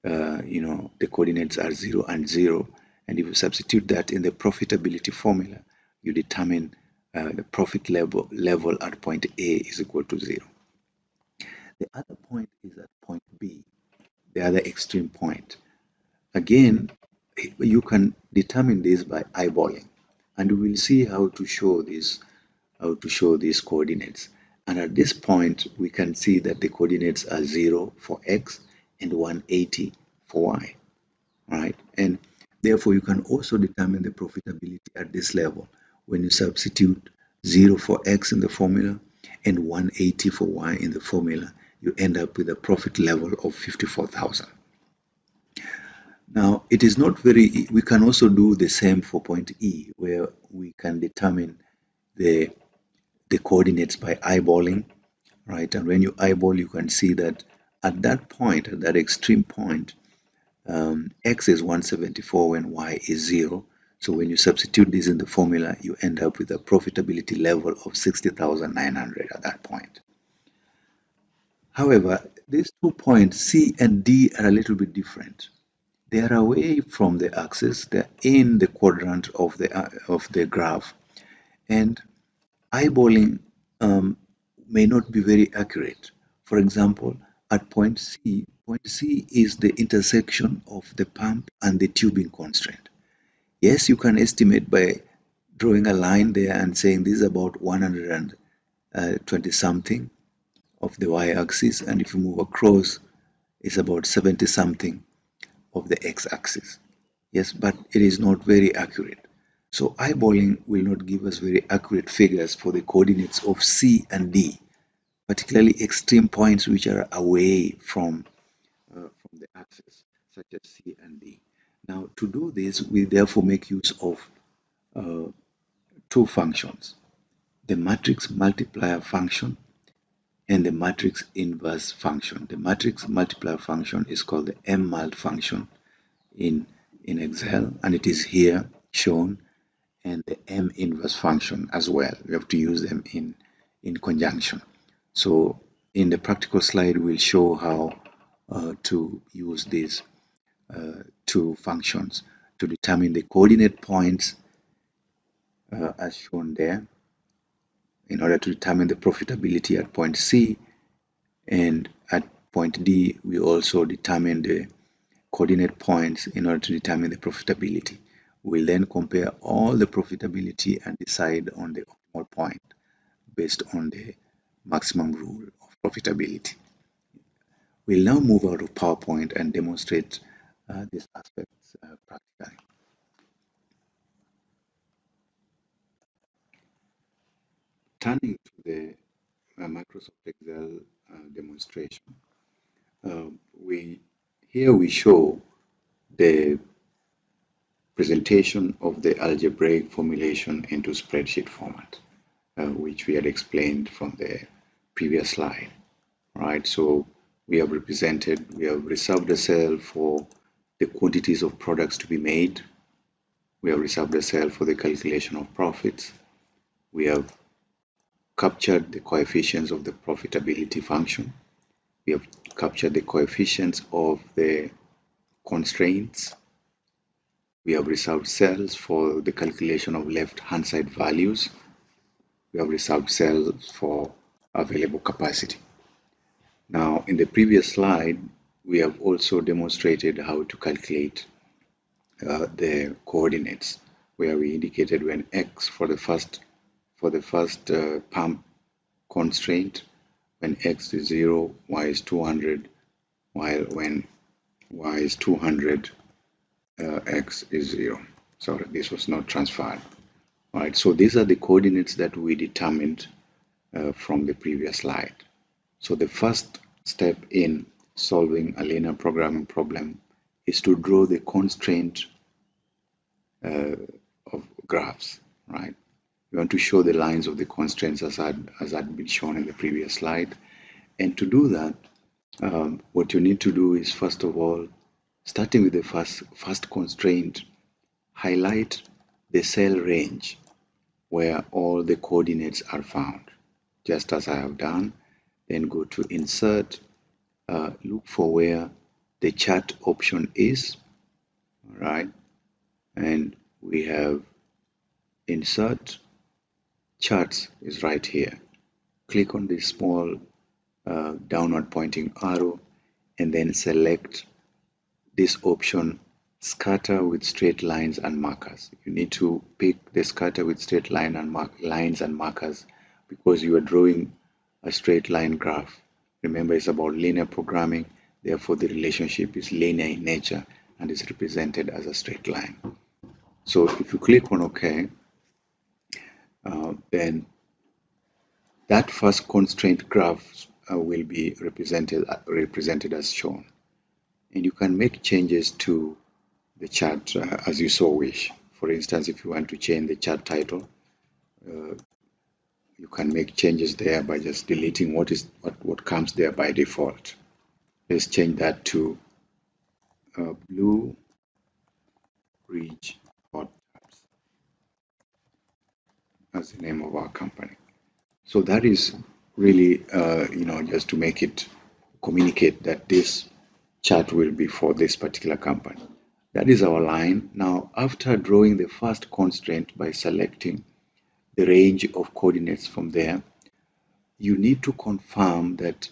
Speaker 1: the coordinates are 0 and 0. And if you substitute that in the profitability formula, you determine the profit level at point A is equal to 0. The other point is at point B, the other extreme point. Again, you can determine this by eyeballing, and we will see how to show these coordinates. And at this point, we can see that the coordinates are 0 for x and 180 for y, right? And therefore, you can also determine the profitability at this level when you substitute 0 for x in the formula and 180 for y in the formula. You end up with a profit level of 54,000. Now, it is not we can also do the same for point E, where we can determine the coordinates by eyeballing, right? And when you eyeball, you can see that at that point, at that extreme point, x is 174 when y is 0. So when you substitute this in the formula, you end up with a profitability level of 60,900 at that point. However, these 2 points, C and D, are a little bit different. They are away from the axis, they're in the quadrant of the graph, and eyeballing may not be very accurate. For example, at point C is the intersection of the pump and the tubing constraint. Yes, you can estimate by drawing a line there and saying this is about 120 something of the y-axis, and if you move across, it's about 70 something of the x-axis. Yes, but it is not very accurate. So eyeballing will not give us very accurate figures for the coordinates of C and D, particularly extreme points which are away from the axis, such as C and D. Now, to do this, we therefore make use of two functions: the matrix multiplier function and the matrix inverse function. The matrix multiplier function is called the mmult function in in Excel, and it is here shown, and the M inverse function as well. We have to use them in conjunction. So in the practical slide, we'll show how to use these two functions to determine the coordinate points as shown there, in order to determine the profitability at point C, and at point D we also determine the coordinate points in order to determine the profitability. We'll then compare all the profitability and decide on the optimal point based on the maximum rule of profitability. We'll now move out of PowerPoint and demonstrate these aspects practically. Turning to the Microsoft Excel demonstration, here we show the presentation of the algebraic formulation into spreadsheet format, which we had explained from the previous slide. Right, so we have reserved a cell for the quantities of products to be made. We have reserved a cell for the calculation of profits. We have captured the coefficients of the profitability function. We have captured the coefficients of the constraints. We have reserved cells for the calculation of left-hand side values. We have reserved cells for available capacity. Now, in the previous slide, we have also demonstrated how to calculate the coordinates, where we indicated when x for the first pump constraint, when x is 0, y is 200, while when y is 200, x is 0. Sorry, this was not transferred. All right, so these are the coordinates that we determined from the previous slide. So the first step in solving a linear programming problem is to draw the constraint of graphs, right? We want to show the lines of the constraints as had been shown in the previous slide. And to do that, what you need to do is, first of all, starting with the first constraint, highlight the cell range where all the coordinates are found, just as I have done. Then go to Insert, look for where the chart option is, right? And we have Insert, Charts is right here. Click on this small downward pointing arrow and then select this option, Scatter with straight lines and markers. You need to pick the Scatter with straight lines and markers because you are drawing a straight line graph. Remember, it's about linear programming, therefore the relationship is linear in nature and is represented as a straight line. So if you click on OK, then that first constraint graph will be represented as shown. And you can make changes to the chart as you so wish. For instance, if you want to change the chart title, you can make changes there by just deleting what comes there by default. Let's change that to Blue Ridge Hot Tabs as the name of our company. So that is really, just to make it communicate that this chart will be for this particular company. That is our line. Now, after drawing the first constraint by selecting the range of coordinates from there, you need to confirm that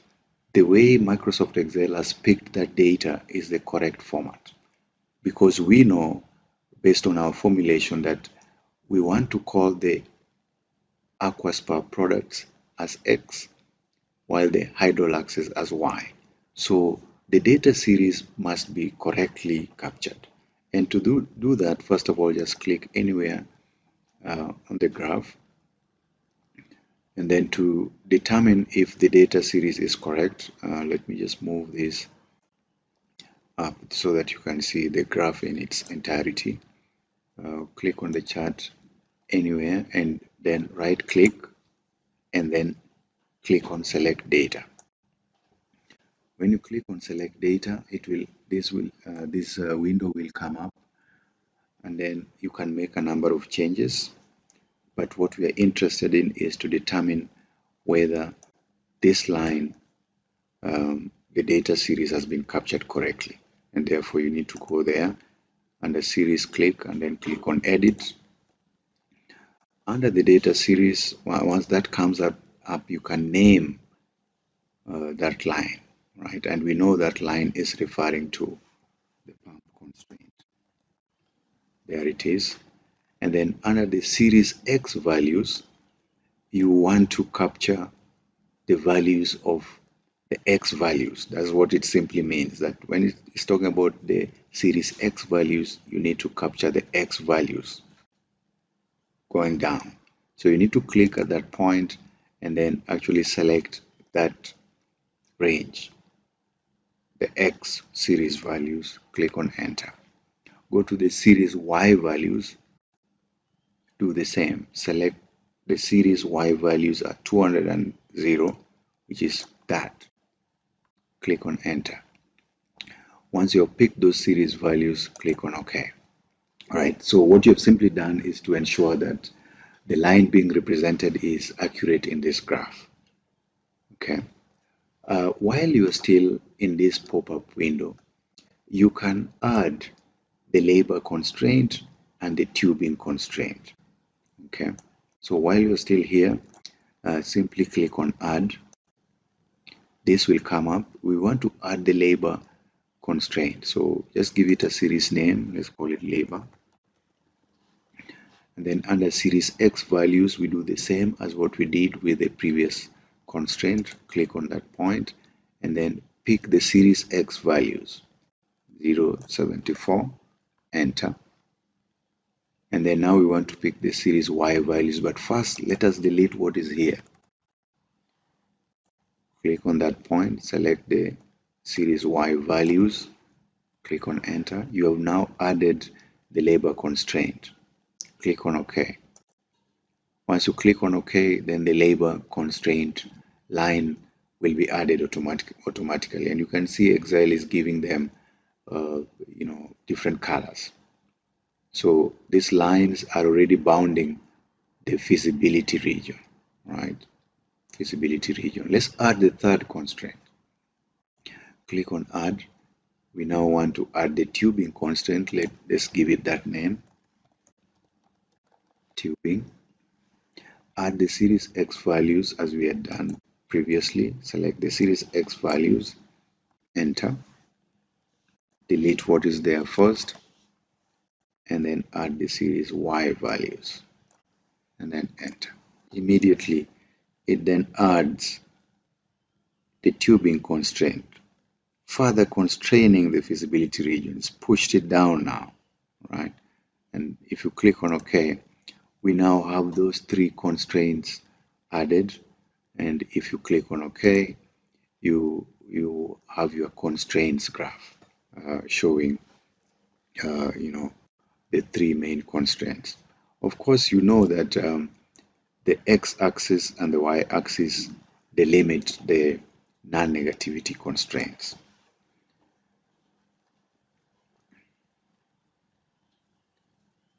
Speaker 1: the way Microsoft Excel has picked that data is the correct format. Because we know, based on our formulation, that we want to call the Aquaspar products as X, while the Hydrolaxes as Y. So the data series must be correctly captured. And to do that, first of all, just click anywhere on the graph. And then to determine if the data series is correct, let me just move this up so that you can see the graph in its entirety. Click on the chart anywhere and then right click and then click on Select Data. When you click on Select Data, this window will come up and then you can make a number of changes. But what we are interested in is to determine whether this line, the data series has been captured correctly. And therefore you need to go there under series, click, and then click on edit. Under the data series, once that comes up you can name that line, right? And we know that line is referring to the pump constraint. There it is. And then under the series X values, you want to capture the values of the X values. That's what it simply means, that when it's talking about the series X values, you need to capture the X values going down. So you need to click at that point and then actually select that range, the X series values, click on enter. Go to the series Y values, do the same. Select the series Y values are 200 and 0, which is that. Click on enter. Once you have picked those series values, click on OK. All right, so what you have simply done is to ensure that the line being represented is accurate in this graph. Okay. While you are still in this pop-up window, you can add the labor constraint and the tubing constraint. Okay, so while you're still here, simply click on add. This will come up. We want to add the labor constraint, so just give it a series name. Let's call it labor. And then under series X values, we do the same as what we did with the previous constraint. Click on that point and then pick the series X values, 0.74, enter. And then now we want to pick the series Y values, but first let us delete what is here. Click on that point, select the series Y values, click on enter. You have now added the labor constraint. Click on OK. Once you click on OK, then the labor constraint line will be added automatically. And you can see Excel is giving them different colors. So these lines are already bounding the feasibility region, right? Feasibility region. Let's add the third constraint. Click on add. We now want to add the tubing constraint. Let's give it that name, tubing. Add the series X values as we had done previously. Select the series X values, enter. Delete what is there first, and then add the series Y values, and then enter. Immediately, it then adds the tubing constraint, further constraining the feasibility regions, pushed it down now, right? And if you click on OK, we now have those three constraints added. And if you click on OK, you have your constraints graph showing the three main constraints. Of course, you know that the x-axis and the y-axis delimit the non-negativity constraints.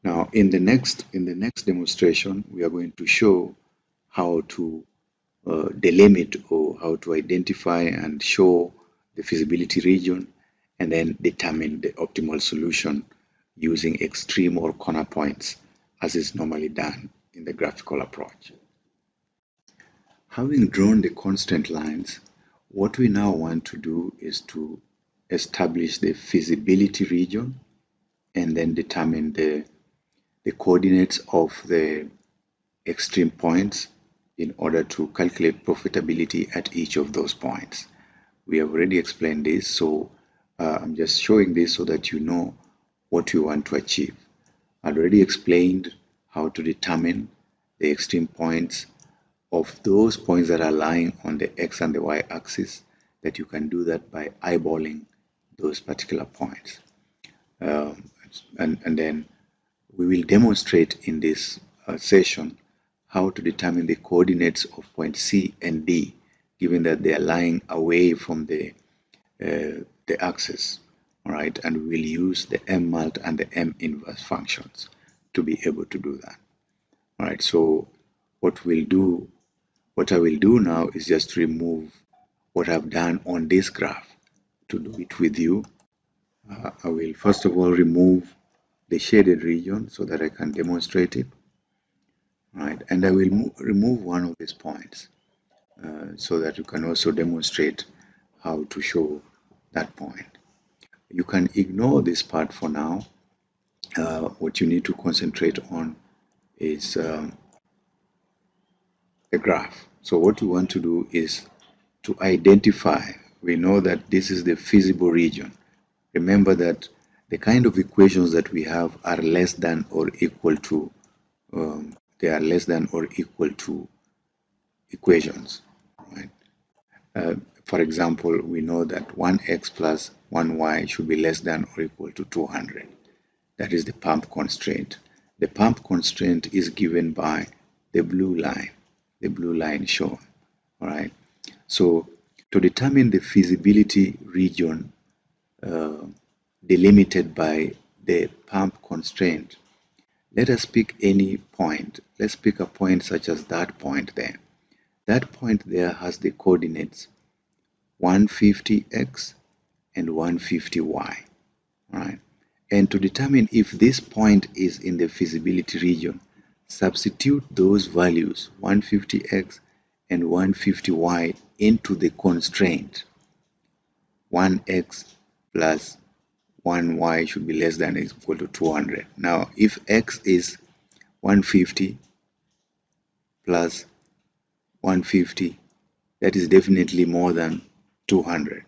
Speaker 1: Now, in the next demonstration, we are going to show how to delimit, or how to identify and show the feasibility region, and then determine the optimal solution using extreme or corner points, as is normally done in the graphical approach. Having drawn the constraint lines, what we now want to do is to establish the feasibility region and then determine the coordinates of the extreme points in order to calculate profitability at each of those points. We have already explained this, so I'm just showing this so that you know what you want to achieve. I've already explained how to determine the extreme points of those points that are lying on the x and the y axis, that you can do that by eyeballing those particular points. And then we will demonstrate in this session how to determine the coordinates of point C and D, given that they are lying away from the axis. all right, and we'll use the mmult and the minverse functions to be able to do that. All right, so what I will do now is just remove what I've done on this graph. To do it with you, I will first of all remove the shaded region so that I can demonstrate it. All right, and I will remove one of these points so that you can also demonstrate how to show that point. You can ignore this part for now. What you need to concentrate on is the graph. So what you want to do is to identify. We know that this is the feasible region. Remember that the kind of equations that we have are less than or equal to, they are less than or equal to equations, right? For example, we know that 1x plus 1y should be less than or equal to 200. That is the pump constraint. The pump constraint is given by the blue line shown. All right. So to determine the feasibility region delimited by the pump constraint, let us pick any point. Let's pick a point such as that point there. That point there has the coordinates 150x and 150y. Right? And to determine if this point is in the feasibility region, substitute those values 150x and 150y into the constraint. 1x plus 1y should be less than or equal to 200. Now, if x is 150 plus 150, that is definitely more than 200.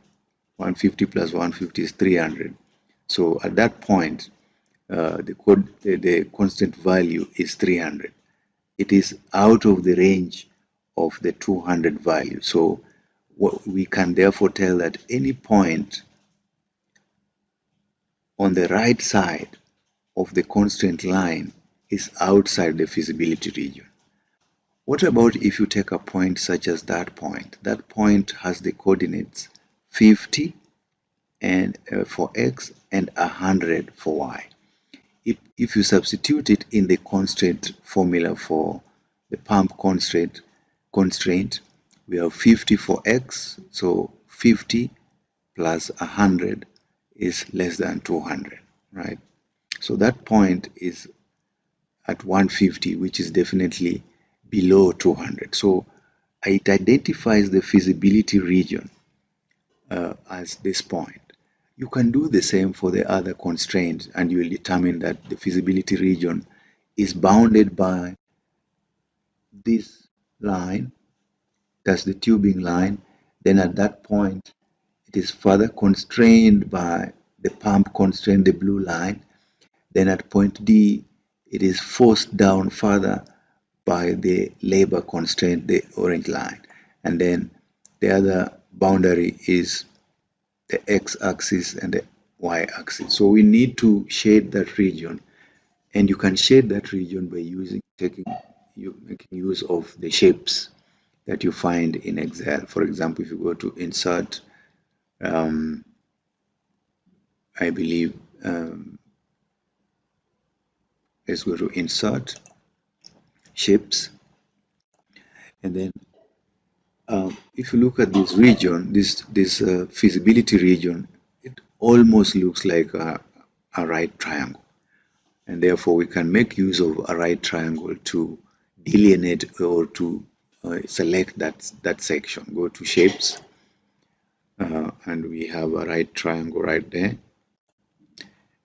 Speaker 1: 150 plus 150 is 300. So at that point, the constant value is 300. It is out of the range of the 200 value. So we can therefore tell that any point on the right side of the constraint line is outside the feasibility region. What about if you take a point such as that point? That point has the coordinates 50 and for x and 100 for y. If you substitute it in the constraint formula for the pump constraint, we have 50 for x, so 50 plus 100 is less than 200, right? So that point is at 150, which is definitely below 200. So it identifies the feasibility region as this point. You can do the same for the other constraints, and you will determine that the feasibility region is bounded by this line, that's the tubing line. Then at that point, it is further constrained by the pump constraint, the blue line. Then at point D, it is forced down further by the labor constraint, the orange line. And then the other boundary is the x-axis and the y-axis. So we need to shade that region, and you can shade that region by making use of the shapes that you find in Excel. For example, if you go to Insert, I believe, let's go to Insert, Shapes, and then if you look at this region, this feasibility region, it almost looks like a right triangle, and therefore we can make use of a right triangle to delineate or to select that section. Go to Shapes, and we have a right triangle right there.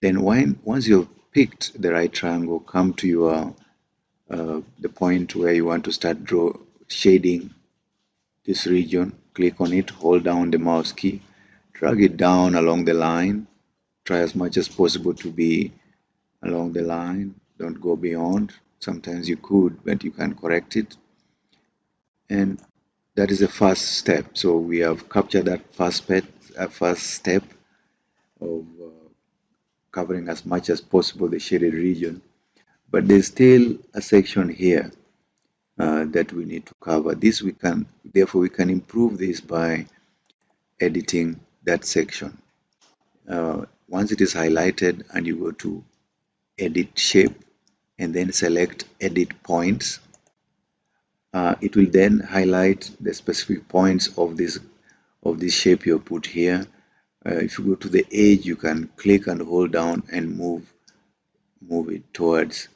Speaker 1: Then once you've picked the right triangle, come to your the point where you want to start shading this region. Click on it, hold down the mouse key, drag it down along the line. Try as much as possible to be along the line. Don't go beyond. Sometimes you could, but you can correct it. And that is the first step. So we have captured that first step of covering as much as possible the shaded region. But there's still a section here that we need to cover. Therefore we can improve this by editing that section. once it is highlighted and you go to edit shape and then select edit points, it will then highlight the specific points of this shape you put here. If you go to the edge, you can click and hold down and move it towards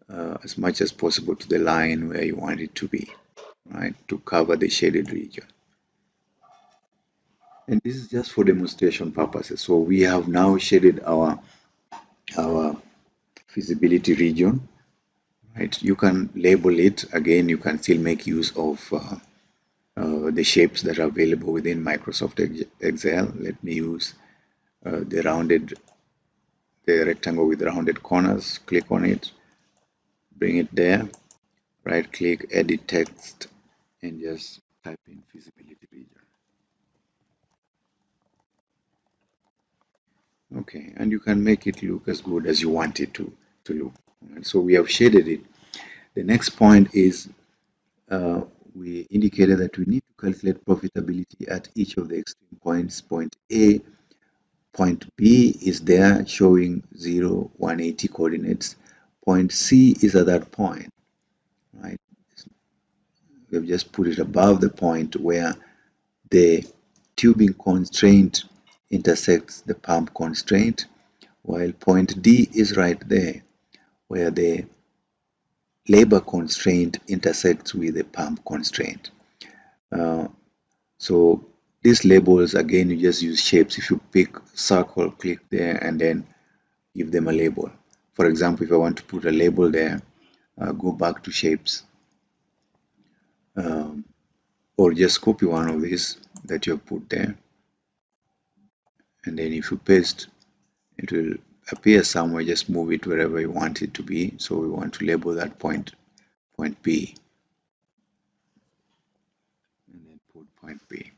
Speaker 1: as much as possible to the line where you want it to be, right, to cover the shaded region. And this is just for demonstration purposes. So we have now shaded our feasibility region, right? You can label it. Again, you can still make use of the shapes that are available within Microsoft Excel. Let me use the rectangle with rounded corners. Click on it, bring it there, right click, edit text, and just type in feasibility region. Okay, and you can make it look as good as you want it to look. And so we have shaded it. The next point is we indicated that we need to calculate profitability at each of the extreme points. Point A, point B is there showing 0, 180 coordinates. Point C is at that point, right? We have just put it above the point where the tubing constraint intersects the pump constraint, while point D is right there where the labor constraint intersects with the pump constraint. So these labels, again, you just use shapes. If you pick circle, click there and then give them a label. For example, if I want to put a label there, go back to shapes, or just copy one of these that you have put there, and then if you paste, it will appear somewhere. Just move it wherever you want it to be. So we want to label that point B, and then put point B.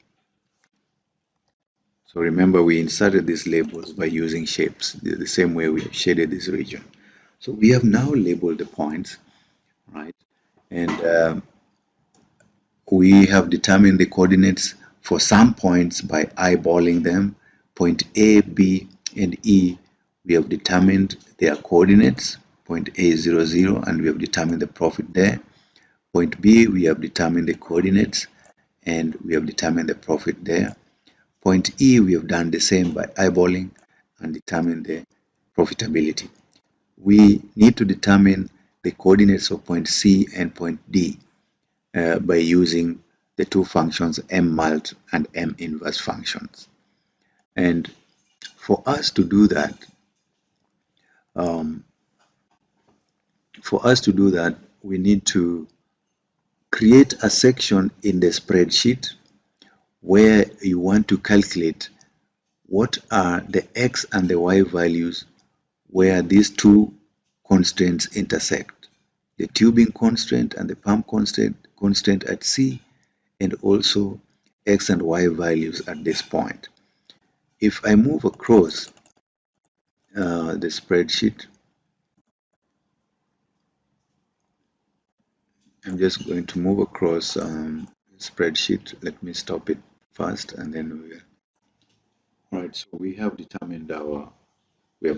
Speaker 1: So remember, we inserted these labels by using shapes, the same way we have shaded this region. So we have now labeled the points, right? And we have determined the coordinates for some points by eyeballing them. Point A, B, and E, we have determined their coordinates. Point A is 0, 0, and we have determined the profit there. Point B, we have determined the coordinates, and we have determined the profit there. Point E, we have done the same by eyeballing and determine the profitability. We need to determine the coordinates of point C and point D by using the two functions mmult and minverse functions. And for us to do that, we need to create a section in the spreadsheet where you want to calculate what are the x and the y values where these two constraints intersect, the tubing constraint and the pump constraint at C, and also x and y values at this point. If I move across the spreadsheet, I'm just going to move across spreadsheet. Let me stop it first, and then we will. Right, so we have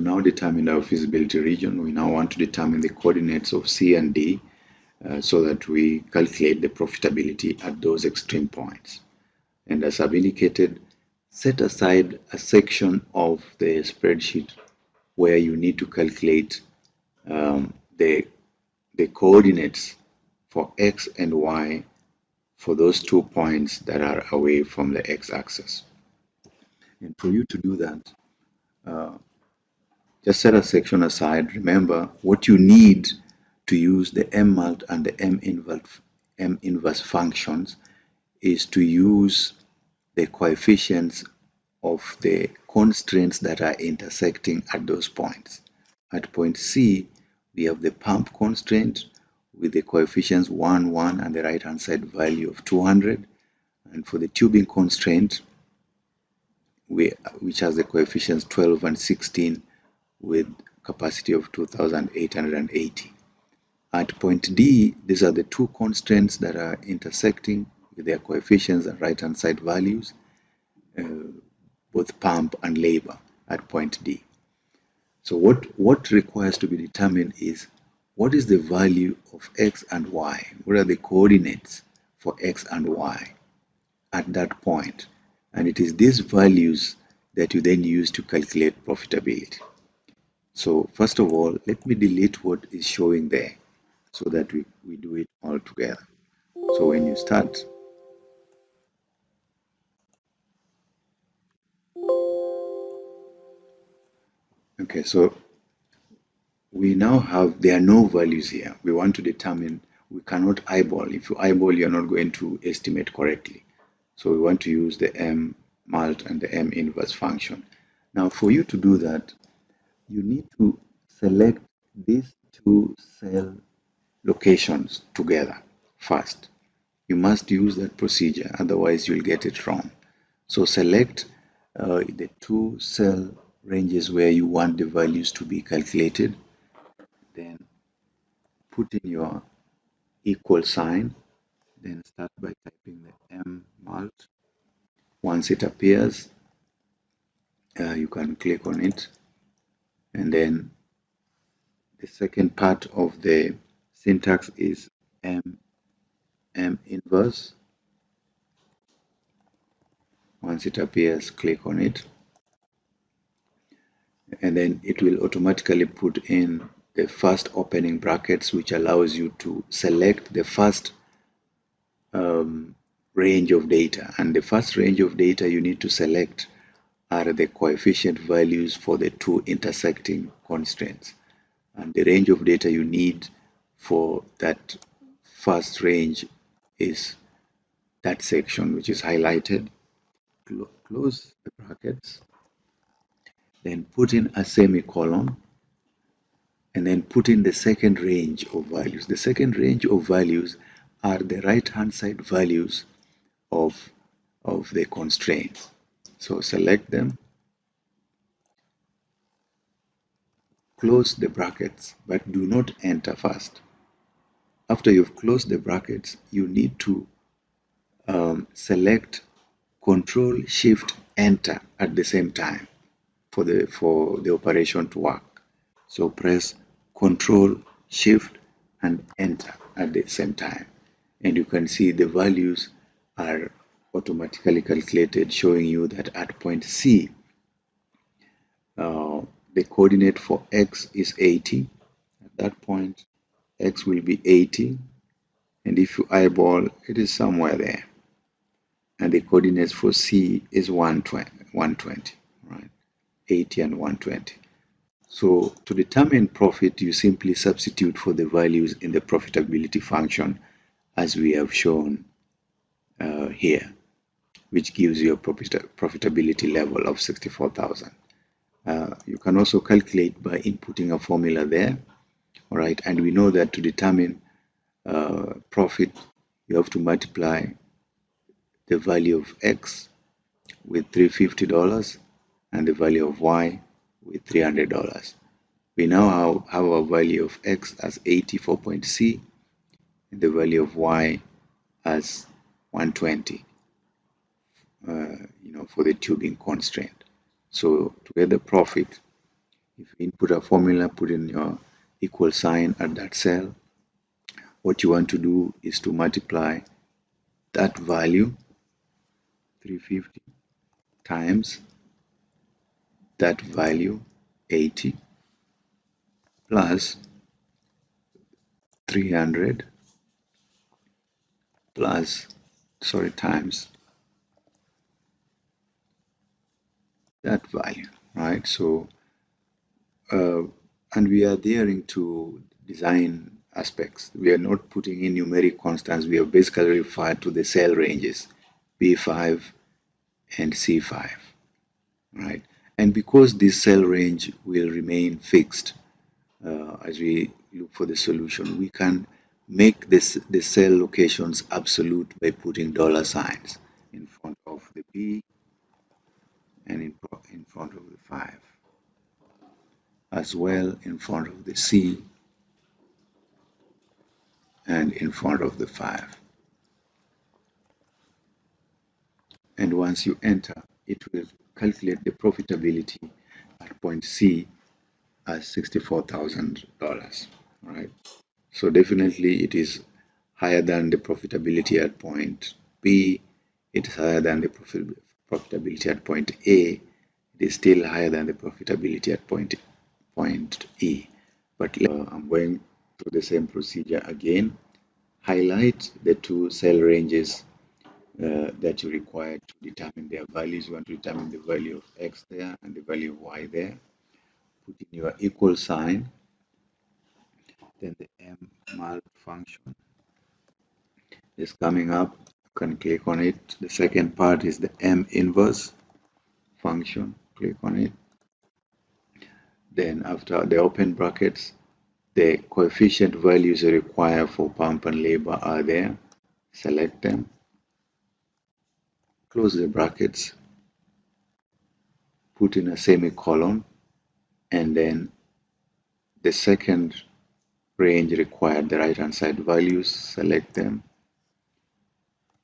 Speaker 1: now determined our feasibility region. We now want to determine the coordinates of C and D so that we calculate the profitability at those extreme points. And as I've indicated, set aside a section of the spreadsheet where you need to calculate the coordinates for X and Y for those 2 points that are away from the x-axis. And for you to do that, just set a section aside. Remember, what you need to use the mmult and the minverse functions is to use the coefficients of the constraints that are intersecting at those points. At point C, we have the pump constraint with the coefficients 1, 1, and the right-hand side value of 200. And for the tubing constraint, which has the coefficients 12 and 16 with capacity of 2,880. At point D, these are the two constraints that are intersecting with their coefficients and right-hand side values, both pump and labor. at point D. So what requires to be determined is what is the value of x and y? What are the coordinates for x and y at that point? And it is these values that you then use to calculate profitability. So first of all, let me delete what is showing there so that we do it all together. So when you start, okay, so we now have, there are no values here. We want to determine, we cannot eyeball. If you eyeball, you're not going to estimate correctly. So we want to use the M mult and the M inverse function. Now for you to do that, you need to select these two cell locations together first. You must use that procedure, otherwise you'll get it wrong. So select the two cell ranges where you want the values to be calculated, then put in your equal sign, then start by typing the M mult. Once it appears, you can click on it, and then the second part of the syntax is M inverse. Once it appears, click on it, and then it will automatically put in the first opening brackets, which allows you to select the first range of data. And the first range of data you need to select are the coefficient values for the two intersecting constraints. And the range of data you need for that first range is that section which is highlighted. Close the brackets, then put in a semicolon, and then put in the second range of values. The second range of values are the right-hand side values of the constraints. So select them, close the brackets, but do not enter first. After you've closed the brackets, you need to select Control Shift Enter at the same time for the operation to work. So press Control Shift and Enter at the same time, and you can see the values are automatically calculated, showing you that at point C, the coordinate for x is 80. At that point, x will be 80, and if you eyeball, it is somewhere there. And the coordinates for C is 120, right? 80 and 120. So to determine profit, you simply substitute for the values in the profitability function as we have shown here, which gives you a profitability level of 64,000. You can also calculate by inputting a formula there, all right? And we know that to determine profit, you have to multiply the value of X with $350 and the value of Y with $300. We now have a value of X as 80 for point C and the value of Y as 120, for the tubing constraint. So to get the profit, if you input a formula, put in your equal sign at that cell, what you want to do is to multiply that value, 350, times that value, 80, plus 300 times that value, right? So and we are adhering to design aspects. We are not putting in numeric constants. We have basically referred to the cell ranges B5 and C5, right? And because this cell range will remain fixed as we look for the solution, we can make the cell locations absolute by putting dollar signs in front of the B and in front of the 5, as well in front of the C and in front of the 5. And once you enter, it will calculate the profitability at point C as $64,000. All right. So definitely it is higher than the profitability at point B. It is higher than the profitability at point A. It is still higher than the profitability at point E. But I'm going through the same procedure again. Highlight the two cell ranges that you require to determine their values. You want to determine the value of X there and the value of Y there. Put in your equal sign. Then the mul function is coming up. You can click on it. The second part is the M inverse function. Click on it. Then after the open brackets, the coefficient values required for pump and labor are there. Select them. Close the brackets. Put in a semicolon. And then the second range required, the right hand side values, select them.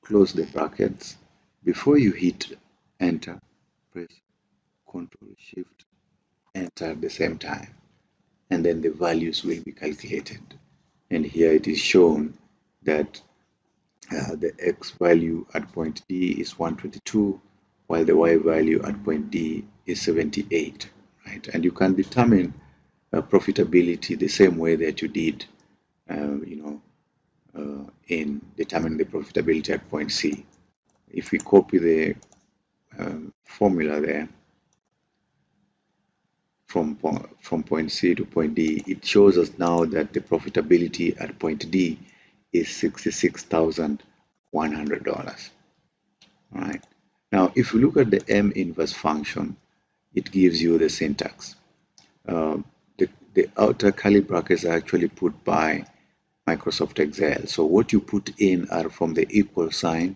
Speaker 1: Close the brackets. Before you hit enter, press Ctrl Shift enter at the same time, and then the values will be calculated. And here it is shown that the X value at point D is 122, while the Y value at point D is 78, right? And you can determine profitability the same way that you did, in determining the profitability at point C. If we copy the formula there from point C to point D, it shows us now that the profitability at point D is $66,100. All right. Now, if you look at the M inverse function, it gives you the syntax. The outer curly brackets are actually put by Microsoft Excel. So what you put in are from the equal sign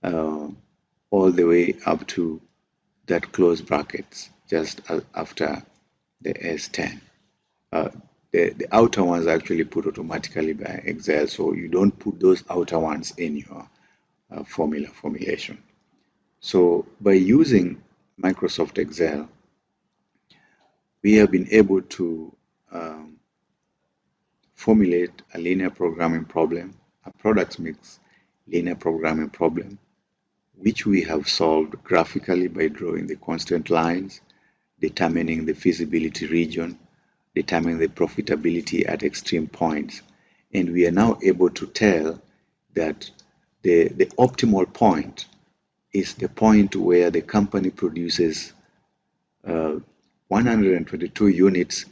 Speaker 1: all the way up to that close brackets just after the S10. The outer ones are actually put automatically by Excel, so you don't put those outer ones in your formulation. So by using Microsoft Excel, we have been able to formulate a linear programming problem, a product mix linear programming problem, which we have solved graphically by drawing the constraint lines, determining the feasibility region, determining the profitability at extreme points. And we are now able to tell that the optimal point is the point where the company produces 122 units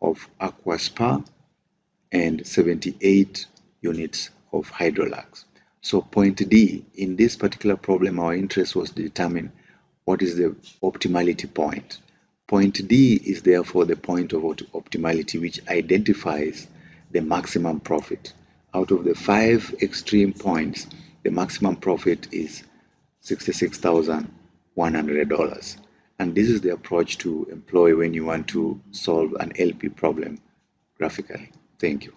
Speaker 1: of Aquaspa and 78 units of Hydrolax. So point D, in this particular problem, our interest was to determine what is the optimality point. Point D is therefore the point of optimality, which identifies the maximum profit. Out of the 5 extreme points, the maximum profit is $66,100. And this is the approach to employ when you want to solve an LP problem graphically. Thank you.